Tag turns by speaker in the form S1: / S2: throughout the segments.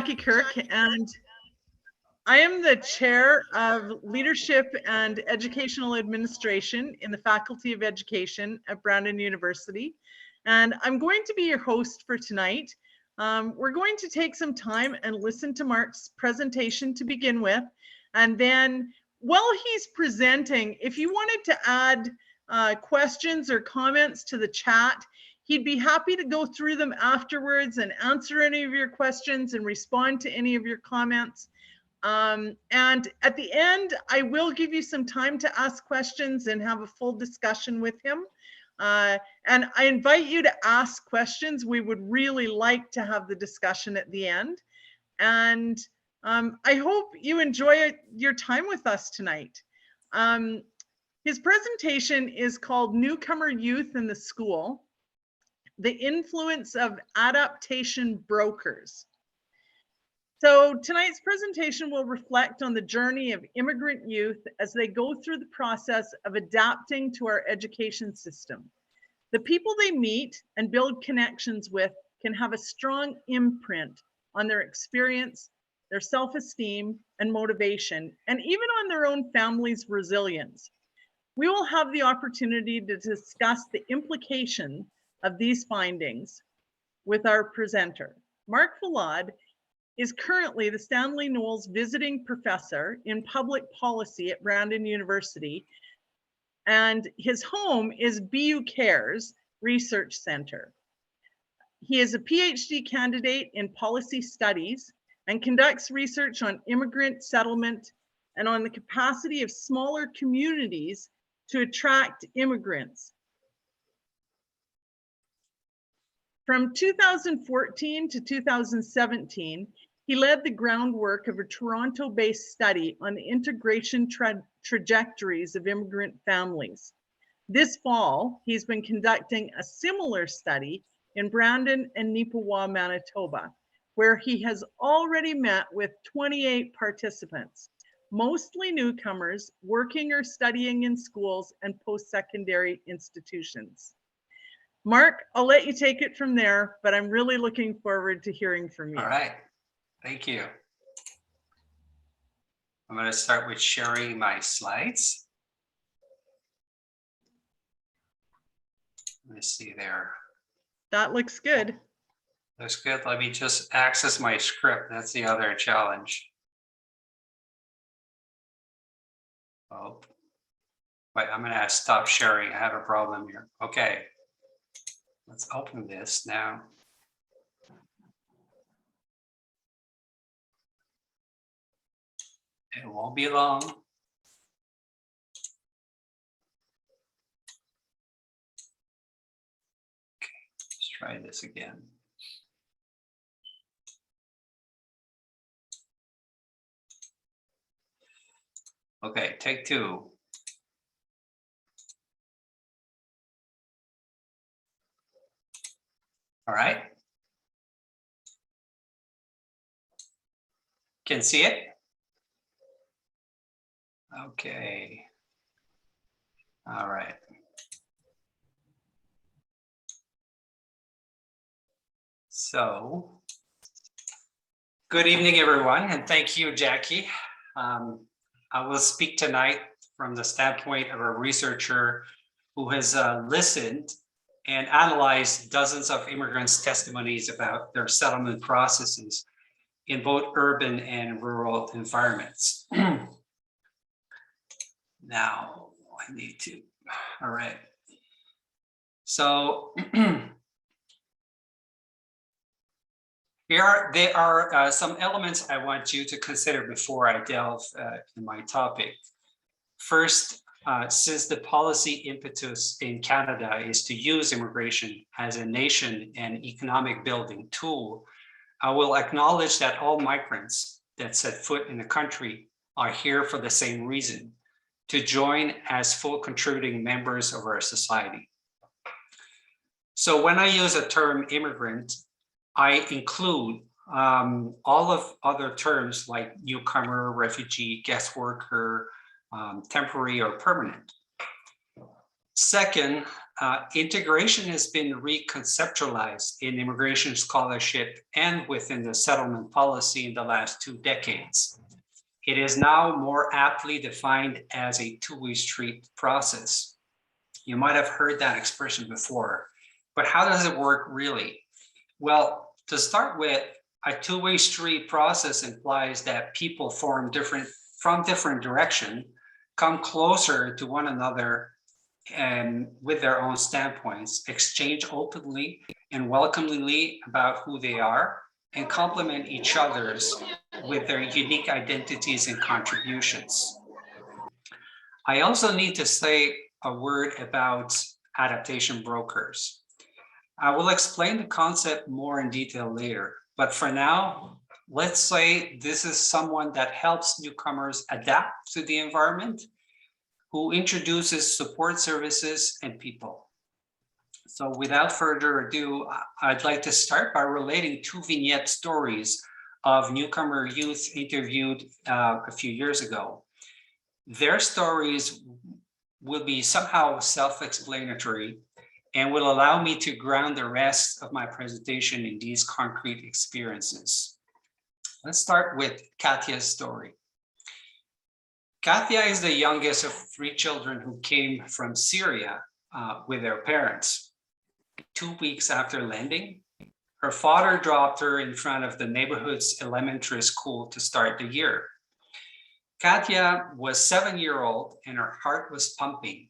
S1: Jackie Kirk, and I am the Chair of Leadership and Educational Administration in the Faculty of Education at Brandon University. And I'm going to be your host for tonight. We're going to take some time and listen to Marc's presentation to begin with. And then while he's presenting, if you wanted to add questions or comments to the chat, he'd be happy to go through them afterwards and answer any of your questions and respond to any of your comments. And at the end, I will give you some time to ask questions and have a full discussion with him. And I invite you to ask questions. We would really like to have the discussion at the end. And I hope you enjoy your time with us tonight. His presentation is called Newcomer Youth in the School: The Influence of Adaptation Brokers. So tonight's presentation will reflect on the journey of immigrant youth as they go through the process of adapting to our education system. The people they meet and build connections with can have a strong imprint on their experience, their self-esteem and motivation, and even on their own family's resilience. We will have the opportunity to discuss the implication of these findings with our presenter. Marc Valade is currently the Stanley Knowles Visiting Professor in Public Policy at Brandon University, and his home is BU Cares Research Center. He is a PhD candidate in policy studies and conducts research on immigrant settlement and on the capacity of smaller communities to attract immigrants. From 2014 to 2017, he led the groundwork of a Toronto-based study on the integration trajectories of immigrant families. This fall, he's been conducting a similar study in Brandon and Neepawa, Manitoba, where he has already met with 28 participants, mostly newcomers working or studying in schools and post-secondary institutions. Marc, I'll let you take it from there, but I'm really looking forward to hearing from you.
S2: All right, thank you. I'm going to start with sharing my slides. Let me see there.
S1: That looks good.
S2: Looks good. Let me just access my script. That's the other challenge. Oh, wait, I'm going to stop sharing. I have a problem here. Okay. Let's open this now. It won't be long. Okay, let's try this again. Okay, take two. All right. Can see it? Okay. All right. So, good evening, everyone, and thank you, Jackie. I will speak tonight from the standpoint of a researcher who has listened and analyzed dozens of immigrants' testimonies about their settlement processes in both urban and rural environments. Now, I need to, all right. So, there are some elements I want you to consider before I delve in my topic. First, since the policy impetus in Canada is to use immigration as a nation and economic building tool, I will acknowledge that all migrants that set foot in the country are here for the same reason: to join as full contributing members of our society. So when I use a term immigrant, I include all of other terms like newcomer, refugee, guest worker, temporary or permanent. Second, integration has been reconceptualized in immigration scholarship and within the settlement policy in the last 2 decades. It is now more aptly defined as a two-way street process. You might have heard that expression before, but how does it work really? Well, to start with, a two-way street process implies that people from different directions come closer to one another and with their own standpoints, exchange openly and welcomingly about who they are, and complement each other's with their unique identities and contributions. I also need to say a word about adaptation brokers. I will explain the concept more in detail later, but for now, let's say this is someone that helps newcomers adapt to the environment, who introduces support services and people. So without further ado, I'd like to start by relating 2 vignette stories of newcomer youth interviewed a few years ago. Their stories will be somehow self-explanatory and will allow me to ground the rest of my presentation in these concrete experiences. Let's start with Katya's story. Katya is the youngest of 3 children who came from Syria with their parents. 2 weeks after landing, her father dropped her in front of the neighborhood's elementary school to start the year. Katya was 7-year-old and her heart was pumping.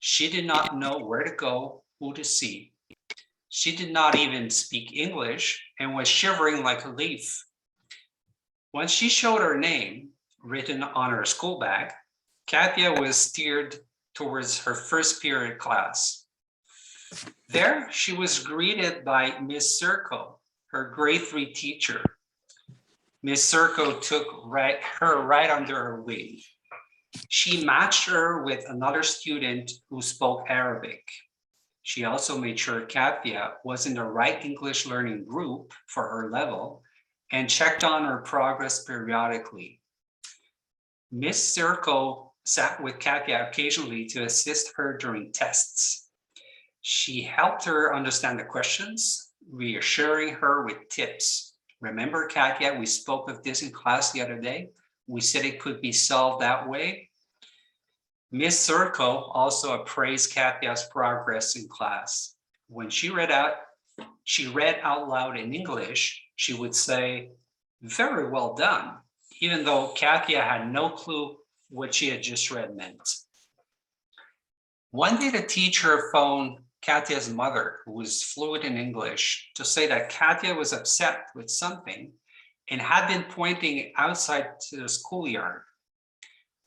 S2: She did not know where to go, who to see. She did not even speak English and was shivering like a leaf. When she showed her name, written on her school bag, Katya was steered towards her first period class. There, she was greeted by Miss Serko, her grade 3 teacher. Miss Serko took her right under her wing. She matched her with another student who spoke Arabic. She also made sure Katya was in the right English learning group for her level and checked on her progress periodically. Miss Serko sat with Katya occasionally to assist her during tests. She helped her understand the questions, reassuring her with tips. Remember, Katya, we spoke of this in class the other day. We said it could be solved that way. Miss Serko also appraised Katya's progress in class. When she read out loud in English, she would say, "Very well done," even though Katya had no clue what she had just read meant. One day the teacher phoned Katya's mother, who was fluent in English, to say that Katya was upset with something and had been pointing outside to the schoolyard.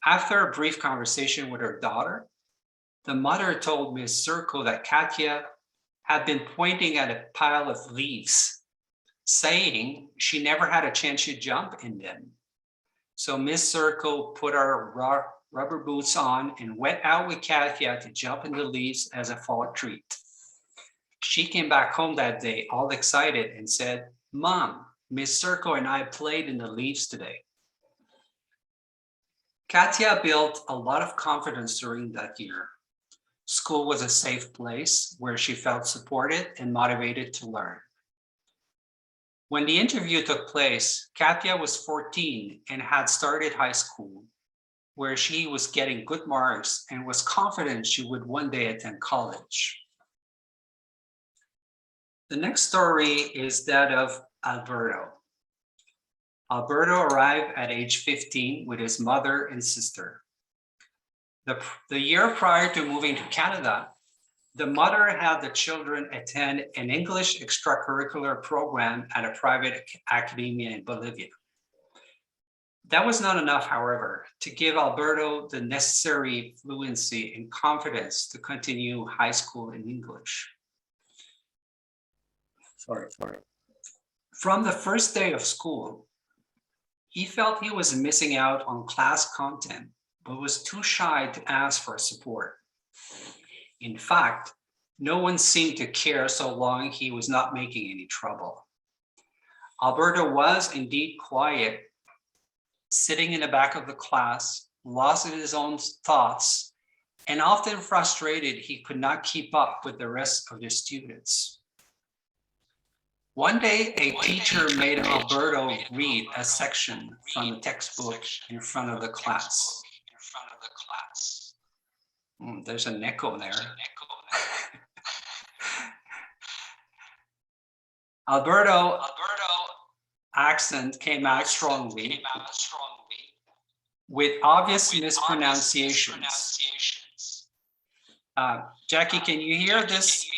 S2: After a brief conversation with her daughter, the mother told Miss Serko that Katya had been pointing at a pile of leaves, saying she never had a chance to jump in them. So Miss Serko put her rubber boots on and went out with Katya to jump in the leaves as a fall treat. She came back home that day all excited and said, "Mom, Miss Serko and I played in the leaves today." Katya built a lot of confidence during that year. School was a safe place where she felt supported and motivated to learn. When the interview took place, Katya was 14 and had started high school, where she was getting good marks and was confident she would one day attend college. The next story is that of Alberto. Alberto arrived at age 15 with his mother and sister. The year prior to moving to Canada, the mother had the children attend an English extracurricular program at a private academia in Bolivia. That was not enough, however, to give Alberto the necessary fluency and confidence to continue high school in English. From the first day of school, he felt he was missing out on class content, but was too shy to ask for support. In fact, no one seemed to care so long he was not making any trouble. Alberto was indeed quiet, sitting in the back of the class, lost in his own thoughts, and often frustrated he could not keep up with the rest of the students. One day, a teacher made Alberto read a section from the textbook in front of the class. There's an echo there. Alberto accent came out strongly with obvious mispronunciations. Jackie, can you hear this?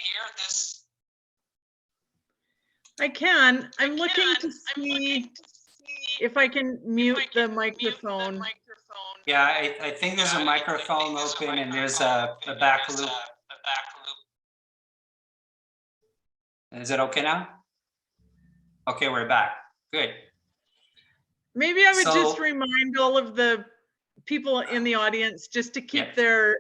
S1: I can. I'm looking to see if I can mute the microphone.
S2: Yeah, I think there's a microphone open and there's a back loop. Is it okay now? Okay, we're back. Good.
S1: Maybe I would just remind all of the people in the audience just to keep their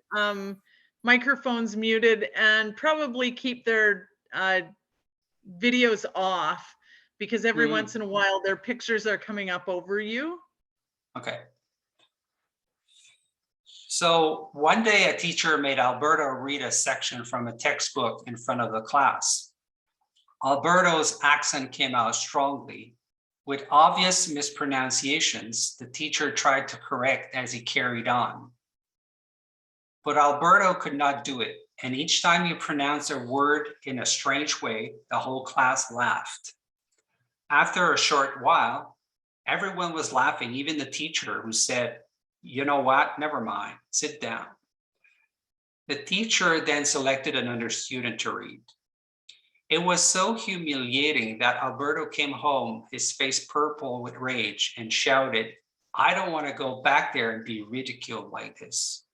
S1: microphones muted and probably keep their videos off, because every once in a while their pictures are coming up over you.
S2: Okay. So one day a teacher made Alberto read a section from a textbook in front of the class. Alberto's accent came out strongly. With obvious mispronunciations, the teacher tried to correct as he carried on. But Alberto could not do it, and each time he pronounced a word in a strange way, the whole class laughed. After a short while, everyone was laughing, even the teacher, who said, "You know what, never mind, sit down." The teacher then selected another student to read. It was so humiliating that Alberto came home, his face purple with rage, and shouted, "I don't want to go back there and be ridiculed like this."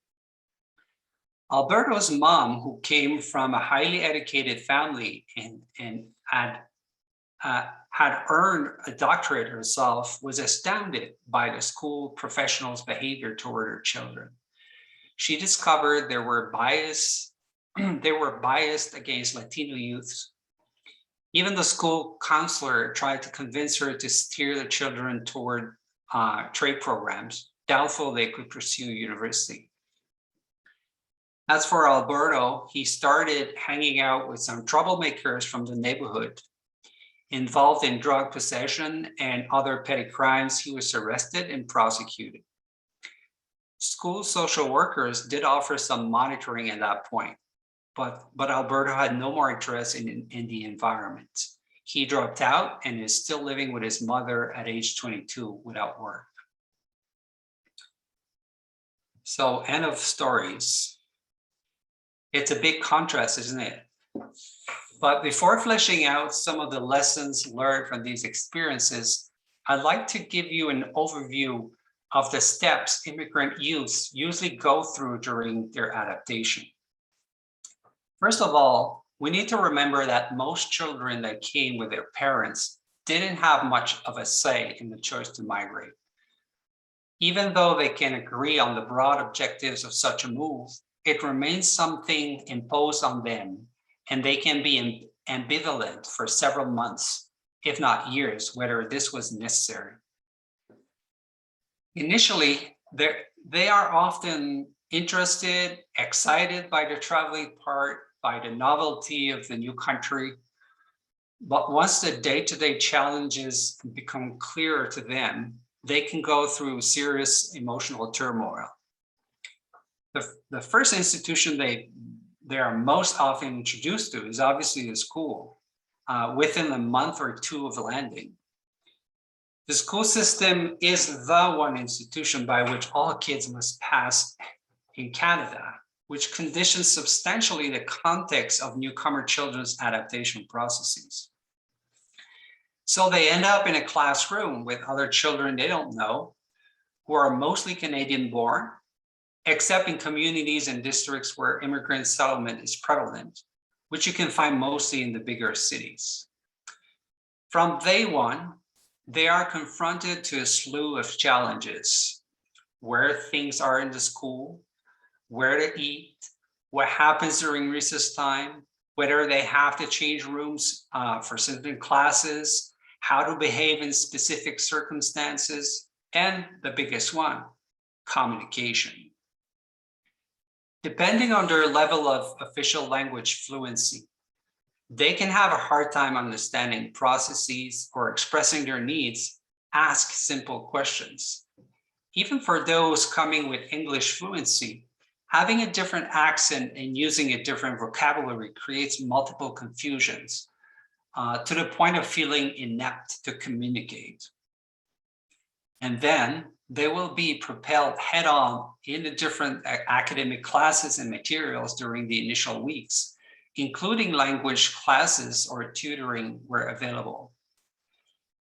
S2: Alberto's mom, who came from a highly educated family and had earned a doctorate herself, was astounded by the school professionals' behavior toward her children. She discovered they were biased against Latino youths. Even the school counselor tried to convince her to steer the children toward trade programs, doubtful they could pursue university. As for Alberto, he started hanging out with some troublemakers from the neighborhood. Involved in drug possession and other petty crimes, he was arrested and prosecuted. School social workers did offer some monitoring at that point, but Alberto had no more interest in the environment. He dropped out and is still living with his mother at age 22 without work. So, end of stories. It's a big contrast, isn't it? But before fleshing out some of the lessons learned from these experiences, I'd like to give you an overview of the steps immigrant youths usually go through during their adaptation. First of all, we need to remember that most children that came with their parents didn't have much of a say in the choice to migrate. Even though they can agree on the broad objectives of such a move, it remains something imposed on them, and they can be ambivalent for several months, if not years, whether this was necessary. Initially, they are often interested, excited by the traveling part, by the novelty of the new country. But once the day-to-day challenges become clearer to them, they can go through serious emotional turmoil. The first institution they are most often introduced to is obviously the school, within a month or two of landing. The school system is the one institution by which all kids must pass in Canada, which conditions substantially the context of newcomer children's adaptation processes. So they end up in a classroom with other children they don't know, who are mostly Canadian born, except in communities and districts where immigrant settlement is prevalent, which you can find mostly in the bigger cities. From day one, they are confronted to a slew of challenges: where things are in the school, where to eat, what happens during recess time, whether they have to change rooms for certain classes, how to behave in specific circumstances, and the biggest one, communication. Depending on their level of official language fluency, they can have a hard time understanding processes or expressing their needs. Ask simple questions. Even for those coming with English fluency, having a different accent and using a different vocabulary creates multiple confusions to the point of feeling inept to communicate. And then they will be propelled head-on into different academic classes and materials during the initial weeks, including language classes or tutoring where available.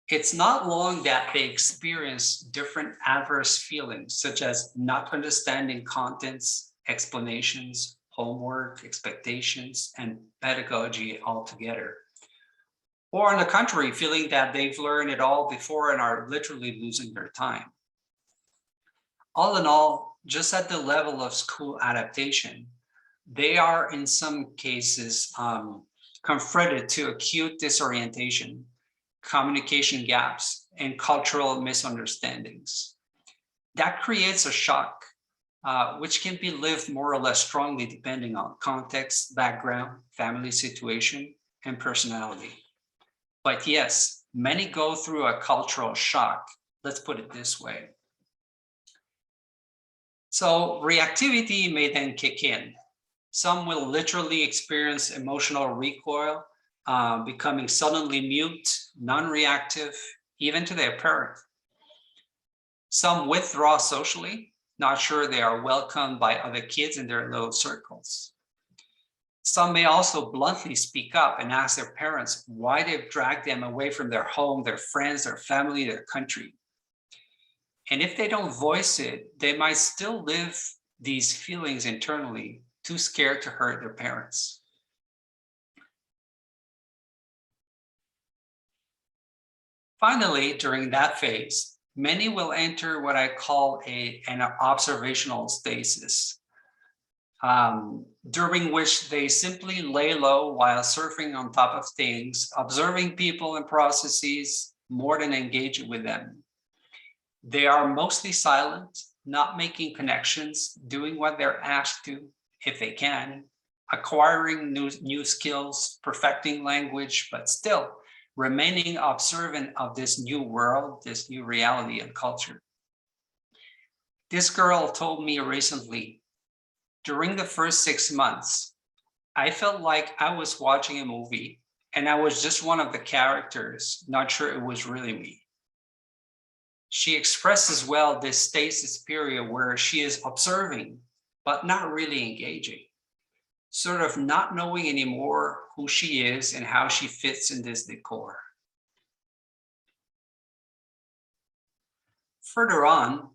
S2: It's not long that they experience different adverse feelings, such as not understanding contents, explanations, homework, expectations, and pedagogy altogether. Or on the contrary, feeling that they've learned it all before and are literally losing their time. All in all, just at the level of school adaptation, they are in some cases confronted to acute disorientation, communication gaps, and cultural misunderstandings. That creates a shock, which can be lived more or less strongly depending on context, background, family situation, and personality. But yes, many go through a cultural shock. Let's put it this way. So reactivity may then kick in. Some will literally experience emotional recoil, becoming suddenly mute, non-reactive, even to their parent. Some withdraw socially, not sure they are welcomed by other kids in their little circles. Some may also bluntly speak up and ask their parents why they've dragged them away from their home, their friends, their family, their country. And if they don't voice it, they might still live these feelings internally, too scared to hurt their parents. Finally, during that phase, many will enter what I call an observational stasis, during which they simply lay low while surfing on top of things, observing people and processes more than engaging with them. They are mostly silent, not making connections, doing what they're asked to, if they can, acquiring new skills, perfecting language, but still remaining observant of this new world, this new reality and culture. This girl told me recently, during the first 6 months, I felt like I was watching a movie and I was just one of the characters, not sure it was really me. She expresses well this stasis period where she is observing, but not really engaging, sort of not knowing anymore who she is and how she fits in this decor. Further on,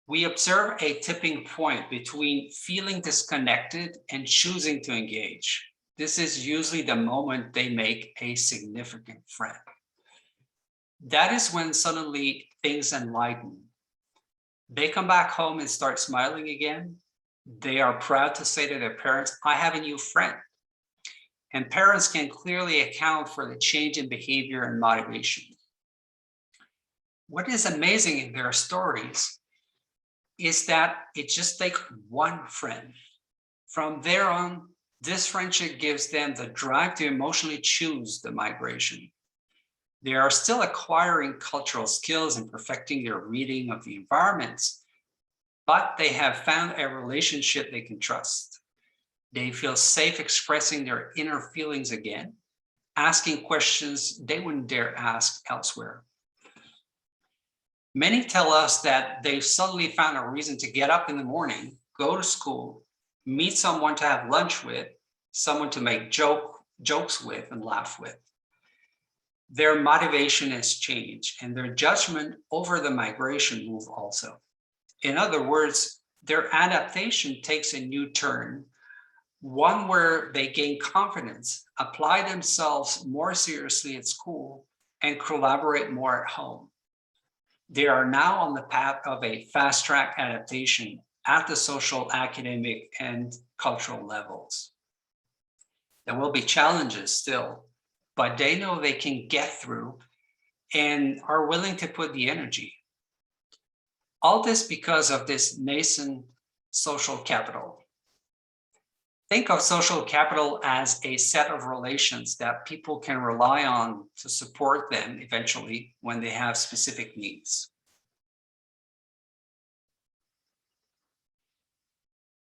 S2: we observe a tipping point between feeling disconnected and choosing to engage. This is usually the moment they make a significant friend. That is when suddenly things enlighten. They come back home and start smiling again. They are proud to say to their parents, I have a new friend. And parents can clearly account for the change in behavior and motivation. What is amazing in their stories is that it just takes one friend. From there on, this friendship gives them the drive to emotionally choose the migration. They are still acquiring cultural skills and perfecting their reading of the environments, but they have found a relationship they can trust. They feel safe expressing their inner feelings again, asking questions they wouldn't dare ask elsewhere. Many tell us that they've suddenly found a reason to get up in the morning, go to school, meet someone to have lunch with, someone to make jokes with and laugh with. Their motivation has changed and their judgment over the migration move also. In other words, their adaptation takes a new turn, one where they gain confidence, apply themselves more seriously at school, and collaborate more at home. They are now on the path of a fast-track adaptation at the social, academic, and cultural levels. There will be challenges still, but they know they can get through and are willing to put the energy. All this because of this nascent social capital. Think of social capital as a set of relations that people can rely on to support them eventually when they have specific needs.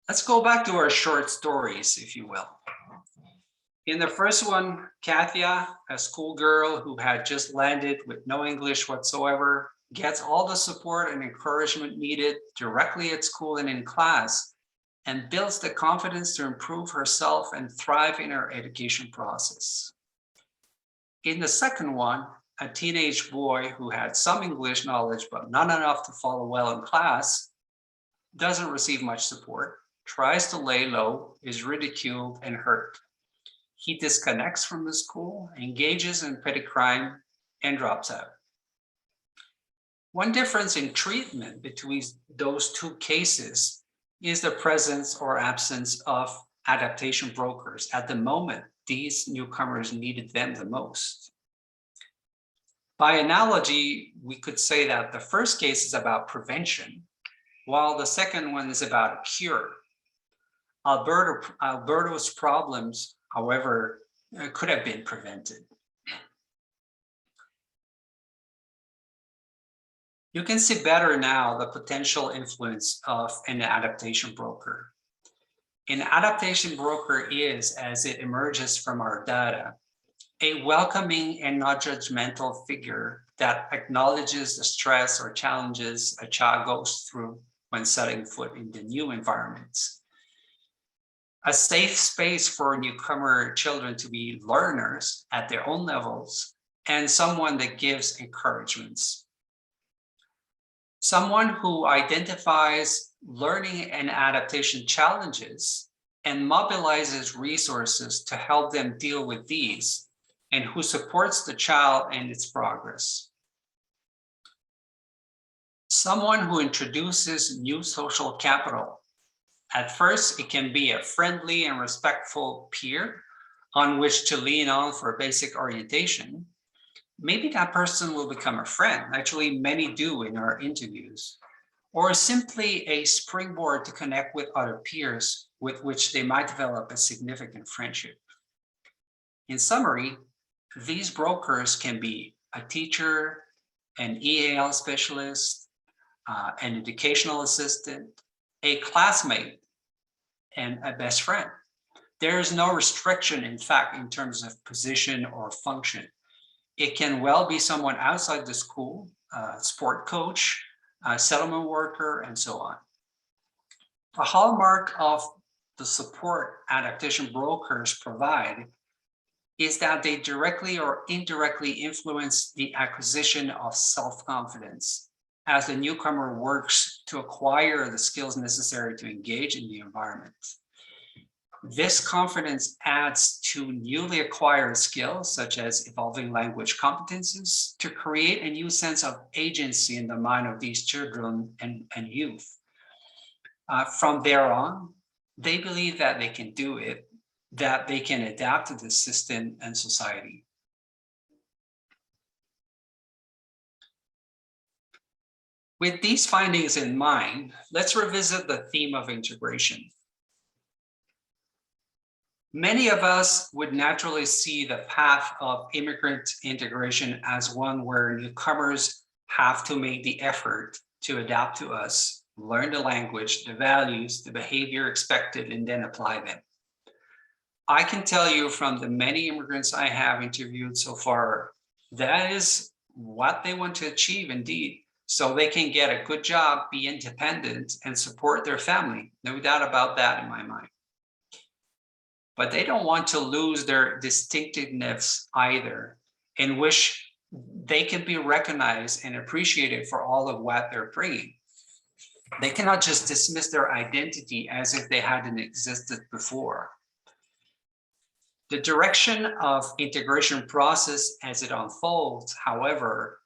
S2: Let's go back to our short stories, if you will. In the first one, Katya, a schoolgirl who had just landed with no English whatsoever, gets all the support and encouragement needed directly at school and in class, and builds the confidence to improve herself and thrive in her education process. In the second one, a teenage boy who had some English knowledge but not enough to follow well in class, doesn't receive much support, tries to lay low, is ridiculed and hurt. He disconnects from the school, engages in petty crime, and drops out. One difference in treatment between those two cases is the presence or absence of adaptation brokers at the moment these newcomers needed them the most. By analogy, we could say that the first case is about prevention, while the second one is about a cure. Alberto's problems, however, could have been prevented. You can see better now the potential influence of an adaptation broker. An adaptation broker is, as it emerges from our data, a welcoming and not judgmental figure that acknowledges the stress or challenges a child goes through when setting foot in the new environments. A safe space for newcomer children to be learners at their own levels, and someone that gives encouragements. Someone who identifies learning and adaptation challenges and mobilizes resources to help them deal with these, and who supports the child and its progress. Someone who introduces new social capital. At first, it can be a friendly and respectful peer on which to lean on for basic orientation. Maybe that person will become a friend. Actually, many do in our interviews. Or simply a springboard to connect with other peers with which they might develop a significant friendship. In summary, these brokers can be a teacher, an EAL specialist, an educational assistant, a classmate, and a best friend. There is no restriction, in fact, in terms of position or function. It can well be someone outside the school, a sport coach, a settlement worker, and so on. The hallmark of the support adaptation brokers provide is that they directly or indirectly influence the acquisition of self-confidence as the newcomer works to acquire the skills necessary to engage in the environment. This confidence adds to newly acquired skills, such as evolving language competencies, to create a new sense of agency in the mind of these children and youth. From there on, they believe that they can do it, that they can adapt to the system and society. With these findings in mind, let's revisit the theme of integration. Many of us would naturally see the path of immigrant integration as one where newcomers have to make the effort to adapt to us, learn the language, the values, the behavior expected, and then apply them. I can tell you from the many immigrants I have interviewed so far, that is what they want to achieve indeed, so they can get a good job, be independent, and support their family. No doubt about that in my mind. But they don't want to lose their distinctiveness either, and wish they can be recognized and appreciated for all of what they're bringing. They cannot just dismiss their identity as if they hadn't existed before. The direction of integration process as it unfolds, however,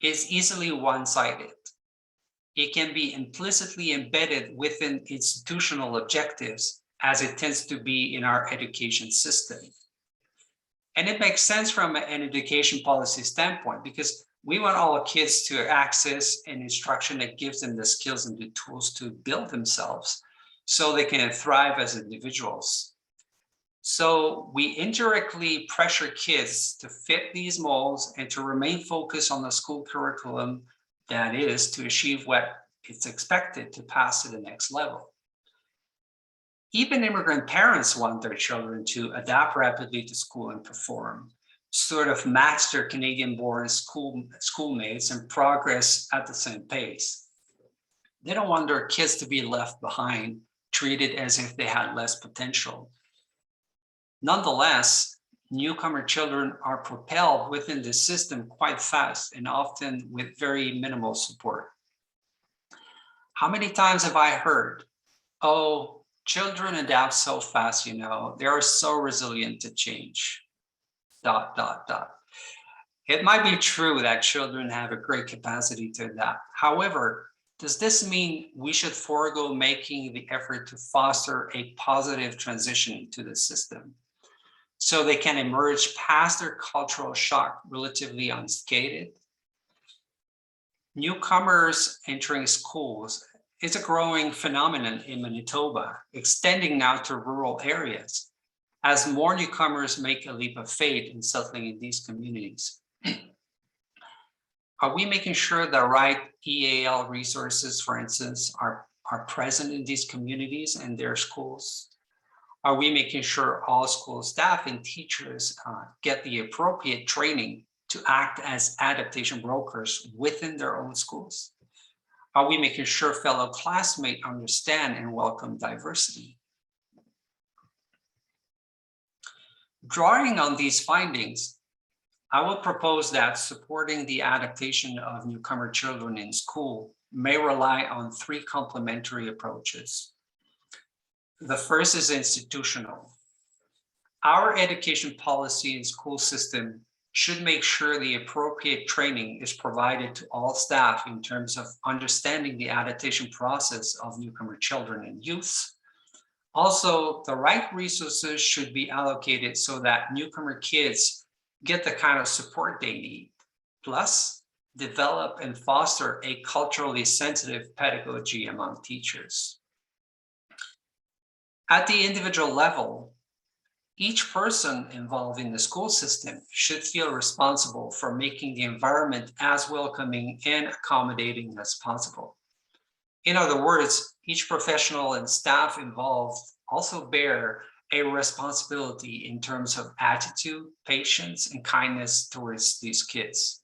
S2: is easily one-sided. It can be implicitly embedded within institutional objectives, as it tends to be in our education system. And it makes sense from an education policy standpoint, because we want all kids to access an instruction that gives them the skills and the tools to build themselves so they can thrive as individuals. So we indirectly pressure kids to fit these molds and to remain focused on the school curriculum, that is, to achieve what it's expected to pass to the next level. Even immigrant parents want their children to adapt rapidly to school and perform, sort of match their Canadian-born schoolmates and progress at the same pace. They don't want their kids to be left behind, treated as if they had less potential. Nonetheless, newcomer children are propelled within the system quite fast and often with very minimal support. How many times have I heard, oh, children adapt so fast, you know, they are so resilient to change, ... It might be true that children have a great capacity to adapt. However, does this mean we should forego making the effort to foster a positive transition to the system so they can emerge past their cultural shock relatively unscathed? Newcomers entering schools is a growing phenomenon in Manitoba, extending now to rural areas, as more newcomers make a leap of faith in settling in these communities. Are we making sure the right EAL resources, for instance, are present in these communities and their schools? Are we making sure all school staff and teachers get the appropriate training to act as adaptation brokers within their own schools? Are we making sure fellow classmates understand and welcome diversity? Drawing on these findings, I will propose that supporting the adaptation of newcomer children in school may rely on three complementary approaches. The first is institutional. Our education policy and school system should make sure the appropriate training is provided to all staff in terms of understanding the adaptation process of newcomer children and youth. Also, the right resources should be allocated so that newcomer kids get the kind of support they need. Plus, develop and foster a culturally sensitive pedagogy among teachers. At the individual level, each person involved in the school system should feel responsible for making the environment as welcoming and accommodating as possible. In other words, each professional and staff involved also bear a responsibility in terms of attitude, patience, and kindness towards these kids.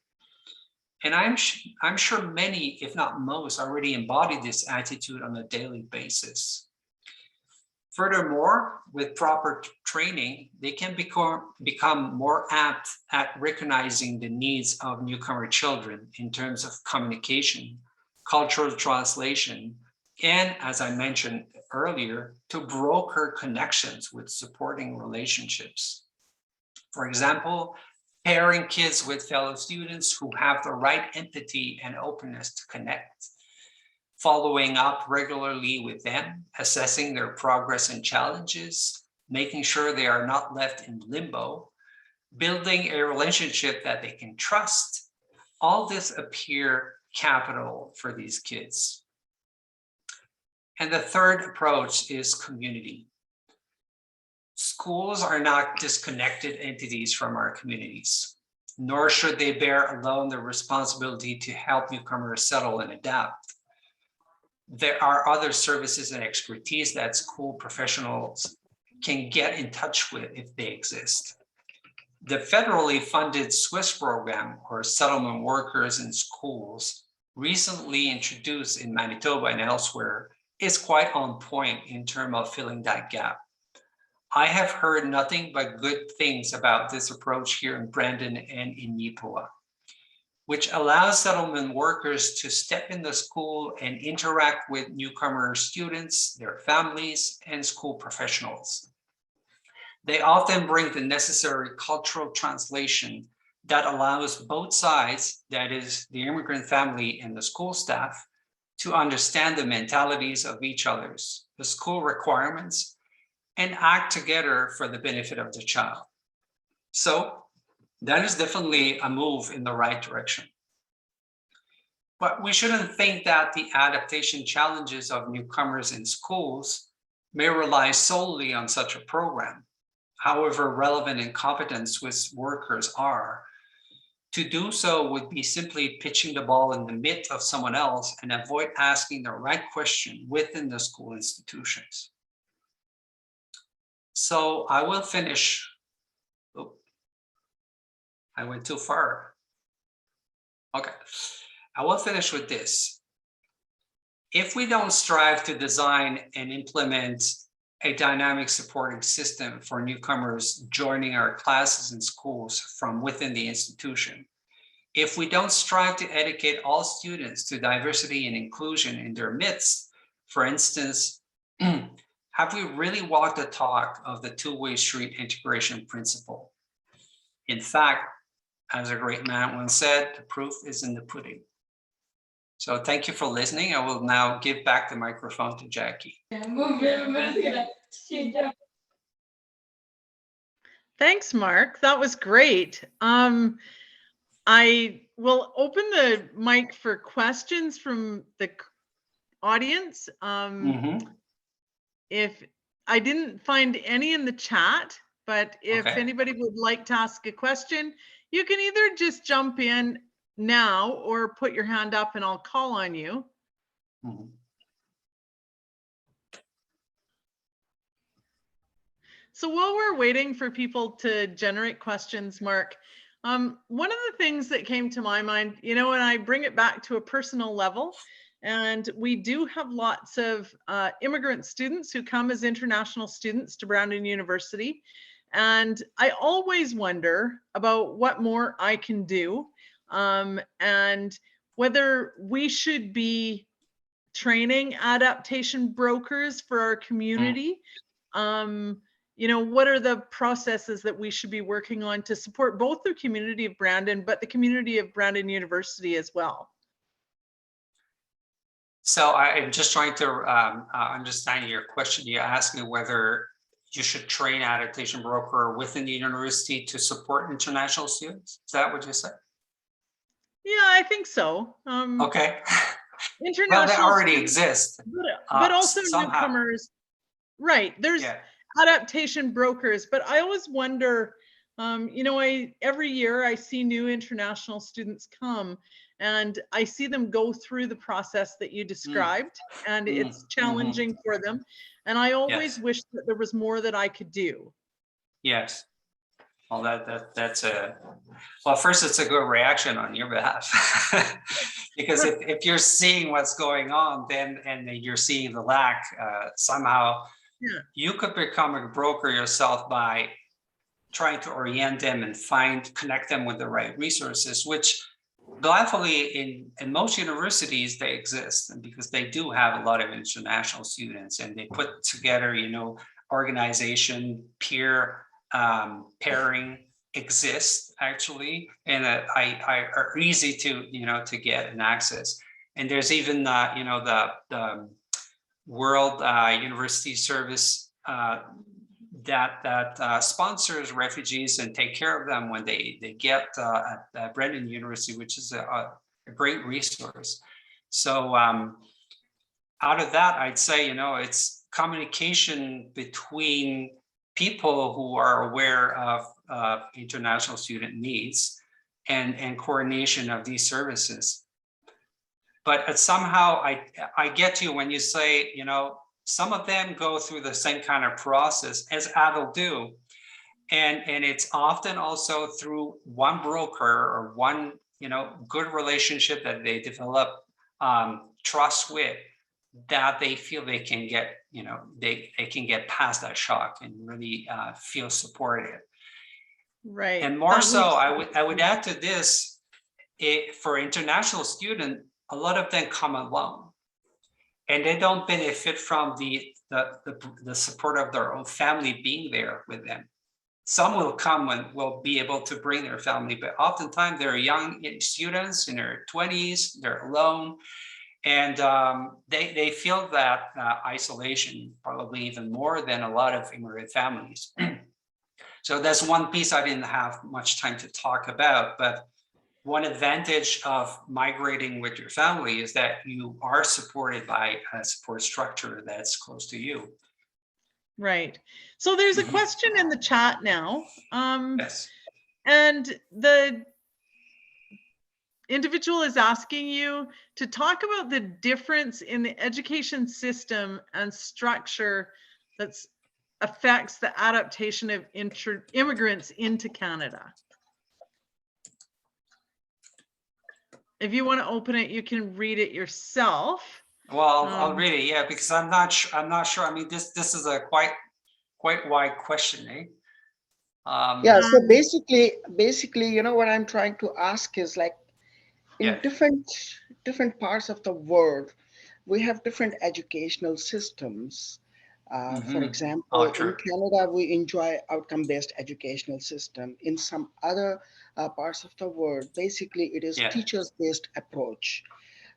S2: And I'm sure many, if not most, already embody this attitude on a daily basis. Furthermore, with proper training, they can become more apt at recognizing the needs of newcomer children in terms of communication, cultural translation, and, as I mentioned earlier, to broker connections with supporting relationships. For example, pairing kids with fellow students who have the right empathy and openness to connect, following up regularly with them, assessing their progress and challenges, making sure they are not left in limbo, building a relationship that they can trust. All this appear capital for these kids. And the third approach is community. Schools are not disconnected entities from our communities, nor should they bear alone the responsibility to help newcomers settle and adapt. There are other services and expertise that school professionals can get in touch with if they exist. The federally funded Swiss program, or Settlement Workers in Schools, recently introduced in Manitoba and elsewhere, is quite on point in terms of filling that gap. I have heard nothing but good things about this approach here in Brandon and in Nipoa, which allows settlement workers to step in the school and interact with newcomer students, their families, and school professionals. They often bring the necessary cultural translation that allows both sides, that is, the immigrant family and the school staff, to understand the mentalities of each other's, the school requirements, and act together for the benefit of the child. So that is definitely a move in the right direction. But we shouldn't think that the adaptation challenges of newcomers in schools may rely solely on such a program. however relevant and competent Swiss workers are. To do so would be simply pitching the ball in the mitt of someone else and avoid asking the right question within the school institutions. So I will finish. Oh, I went too far. Okay, I will finish with this. If we don't strive to design and implement a dynamic supporting system for newcomers joining our classes and schools from within the institution, if we don't strive to educate all students to diversity and inclusion in their midst, for instance, have we really walked the talk of the two-way street integration principle? In fact, as a great man once said, the proof is in the pudding. So thank you for listening. I will now give back the microphone to Jackie.
S1: Thanks, Mark. That was great. I will open the mic for questions from the audience. If I didn't find any in the chat, but if anybody would like to ask a question, you can either just jump in now or put your hand up and I'll call on you. So while we're waiting for people to generate questions, Mark, one of the things that came to my mind, you know, and I bring it back to a personal level, and we do have lots of immigrant students who come as international students to Brandon University. And I always wonder about what more I can do, and whether we should be training adaptation brokers for our community. You know, what are the processes that we should be working on to support both the community of Brandon, but the community of Brandon University as well?
S2: So I'm just trying to understand your question. You asked me whether you should train adaptation broker within the university to support international students. Is that what you said?
S1: Yeah, I think so.
S2: Okay.
S1: International
S2: well, they already exist.
S1: But also
S2: somehow.
S1: Newcomers. Right. There's adaptation brokers, but I always wonder, you know, every year I see new international students come and I see them go through the process that you described, and it's challenging for them. And I always wish that there was more that I could do.
S2: Yes. Well, that's well, first, it's a good reaction on your behalf. Because if you're seeing what's going on, then and you're seeing the lack, somehow you could become a broker yourself by trying to orient them and connect them with the right resources, which gladly in most universities they exist, and because they do have a lot of international students, and they put together, you know, organization, peer pairing exists actually, and are easy to, you know, to get and access. And there's even you know, the World University Service that sponsors refugees and take care of them when they get at Brandon University, which is a great resource. So out of that, I'd say, you know, it's communication between people who are aware of international student needs and coordination of these services. But somehow I get you when you say, you know, some of them go through the same kind of process as adults do. And it's often also through one broker or one, you know, good relationship that they develop trust with, that they feel they can get, you know, they can get past that shock and really feel supported.
S1: Right.
S2: And more so, I would add to this, for international students, a lot of them come alone, and they don't benefit from the support of their own family being there with them. Some will come and will be able to bring their family, but oftentimes they're young students in their 20s, they're alone, and they feel that isolation probably even more than a lot of immigrant families. So that's one piece I didn't have much time to talk about, but one advantage of migrating with your family is that you are supported by a support structure that's close to you.
S1: Right. So there's a
S2: Mhm.
S1: question in the chat now.
S2: Yes.
S1: And the individual is asking you to talk about the difference in the education system and structure that affects the adaptation of immigrants into Canada. If you want to open it, you can read it yourself.
S2: Well, I'll read it, yeah, because I'm not sure. I mean, this is a quite wide question, eh?
S3: Yeah, so basically, you know, what I'm trying to ask is like in
S2: Yeah.
S3: different parts of the world, we have different educational systems. For example,
S2: Oh,
S3: in
S2: true.
S3: Canada, we enjoy outcome-based educational system. In some other parts of the world, basically it is
S2: Yeah.
S3: teachers-based approach.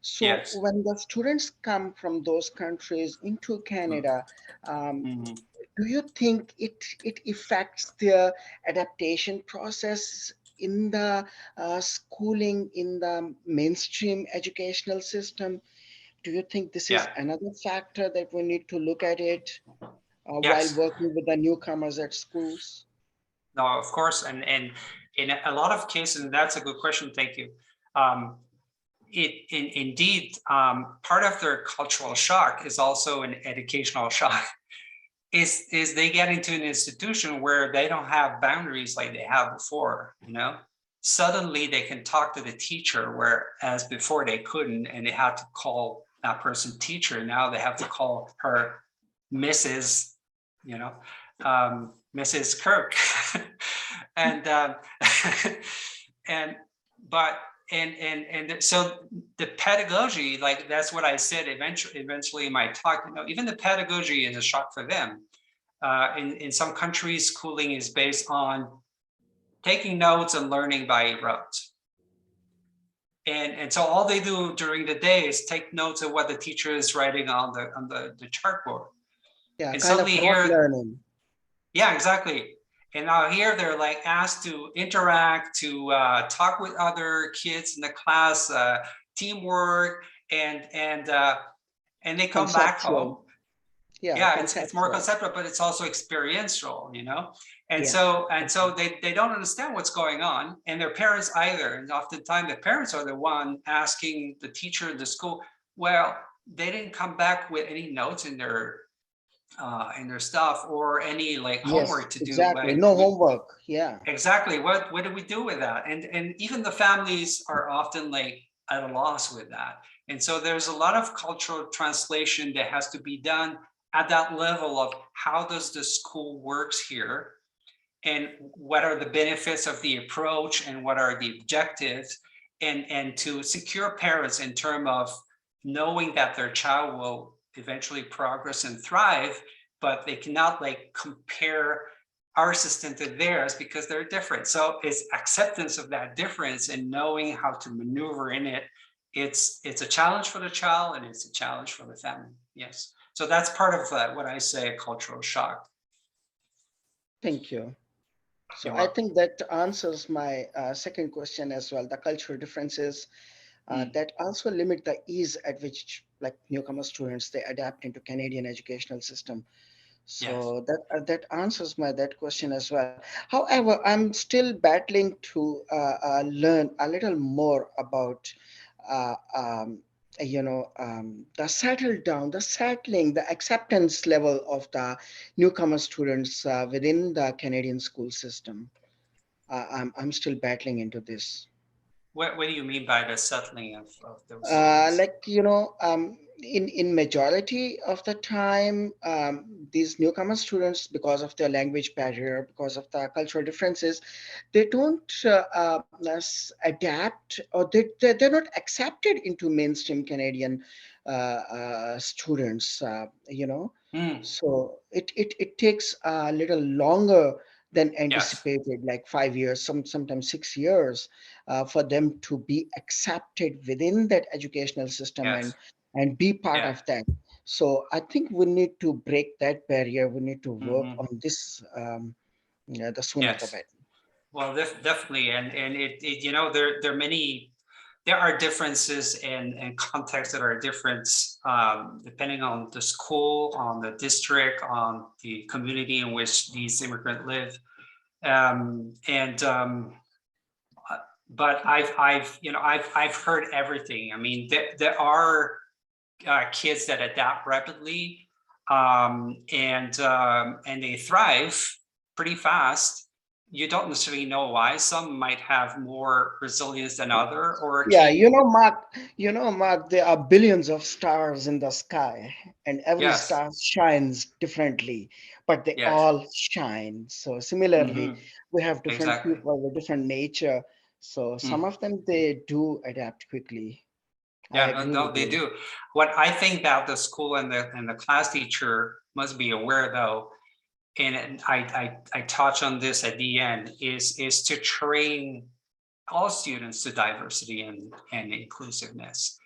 S3: So
S2: Yes.
S3: when the students come from those countries into Canada, um,
S2: Mhm.
S3: do you think it affects their adaptation process in the schooling in the mainstream educational system? Do you think this is
S2: Yeah.
S3: another factor that we need to look at it while
S2: Yes.
S3: working with the newcomers at schools?
S2: No, of course, and in a lot of cases, and that's a good question. Thank you. Um, indeed, part of their cultural shock is also an educational shock. Is they get into an institution where they don't have boundaries like they have before, you know? Suddenly they can talk to the teacher, whereas before they couldn't, and they had to call that person teacher. Now they have to call her Mrs., you know, Mrs. Kirk. And and but and so the pedagogy, like that's what I said eventually in my talk, you know, even the pedagogy is a shock for them. In some countries, schooling is based on taking notes and learning by rote. And so all they do during the day is take notes of what the teacher is writing on the chartboard.
S3: Yeah,
S2: And
S3: kind of
S2: suddenly
S3: rote
S2: here,
S3: learning.
S2: yeah, exactly. And now here they're like asked to interact, to talk with other kids in the class, teamwork, and they come back home.
S3: Conceptual. Yeah,
S2: Yeah, it's more
S3: conceptual.
S2: conceptual, but it's also experiential, you know. And
S3: Yeah.
S2: so they don't understand what's going on, and their parents either. And oftentimes the parents are the one asking the teacher in the school, well, they didn't come back with any notes in their stuff or any like
S3: Yes,
S2: homework to do.
S3: exactly.
S2: Like
S3: No homework. Yeah.
S2: exactly, what do we do with that? And even the families are often like at a loss with that. And so there's a lot of cultural translation that has to be done at that level of how does the school works here, and what are the benefits of the approach, and what are the objectives, and to secure parents in terms of knowing that their child will eventually progress and thrive, but they cannot like compare our system to theirs because they're different. So it's acceptance of that difference and knowing how to maneuver in it. It's a challenge for the child, and it's a challenge for the family. Yes. So that's part of what I say a cultural shock.
S3: Thank you. So
S2: You're
S3: I
S2: welcome.
S3: think that answers my second question as well. The cultural differences that also limit the ease at which like newcomer students they adapt into Canadian educational system.
S2: Yes.
S3: So that answers my that question as well. However, I'm still battling to learn a little more about uh, um, the settle down, the settling, the acceptance level of the newcomer students within the Canadian school system. I'm still battling into this.
S2: What do you mean by the settling of those students?
S3: Like in majority of the time, these newcomer students, because of their language barrier, because of the cultural differences, they don't adapt, or they're not accepted into mainstream Canadian students.
S2: Mm,
S3: So it takes a little longer than
S2: yes.
S3: anticipated, like 5 years, sometimes 6 years, for them to be accepted within that educational system
S2: Yes.
S3: and be part
S2: Yeah.
S3: of that. So I think we need to break that barrier. We need to work
S2: Hmm.
S3: on this, yeah, the sooner the
S2: Yes.
S3: better.
S2: Well, definitely, and it you know there are many there are differences and contexts that are different depending on the school, on the district, on the community in which these immigrants live. But I've heard everything. I mean, there are kids that adapt rapidly and they thrive pretty fast. You don't necessarily know why. Some might have more resilience than other, or
S3: Yeah, Mark, there are billions of stars in the sky, and every
S2: yes,
S3: star shines differently, but they
S2: yes,
S3: all shine. So similarly, we have different
S2: exactly.
S3: people with different nature. So some
S2: Mm.
S3: of them, they do adapt quickly. I
S2: Yeah,
S3: agree
S2: no,
S3: with
S2: they
S3: you.
S2: do. What I think that the school and the class teacher must be aware, though, and I touch on this at the end, is to train all students to diversity and inclusiveness,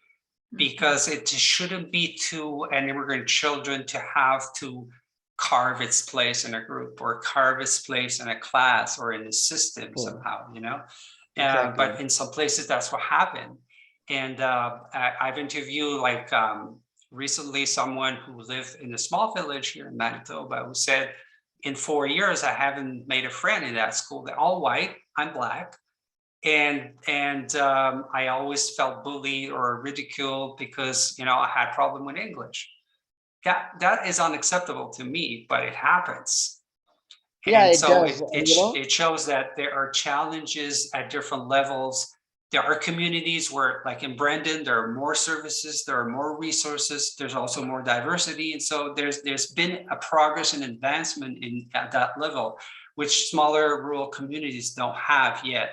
S2: because it shouldn't be to an immigrant children to have to carve its place in a group or carve its place in a class or in the system
S3: Cool.
S2: somehow,
S3: Exactly.
S2: but in some places that's what happened. And I've interviewed recently someone who lived in a small village here in Manitoba who said, in 4 years, I haven't made a friend in that school. They're all white, I'm black. And I always felt bullied or ridiculed because I had problem with English. That is unacceptable to me, but it happens.
S3: Yeah,
S2: And
S3: it
S2: so
S3: does.
S2: it shows that there are challenges at different levels. There are communities where, like in Brandon, there are more services, there are more resources, there's also more diversity. And so there's been a progress and advancement at that level, which smaller rural communities don't have yet.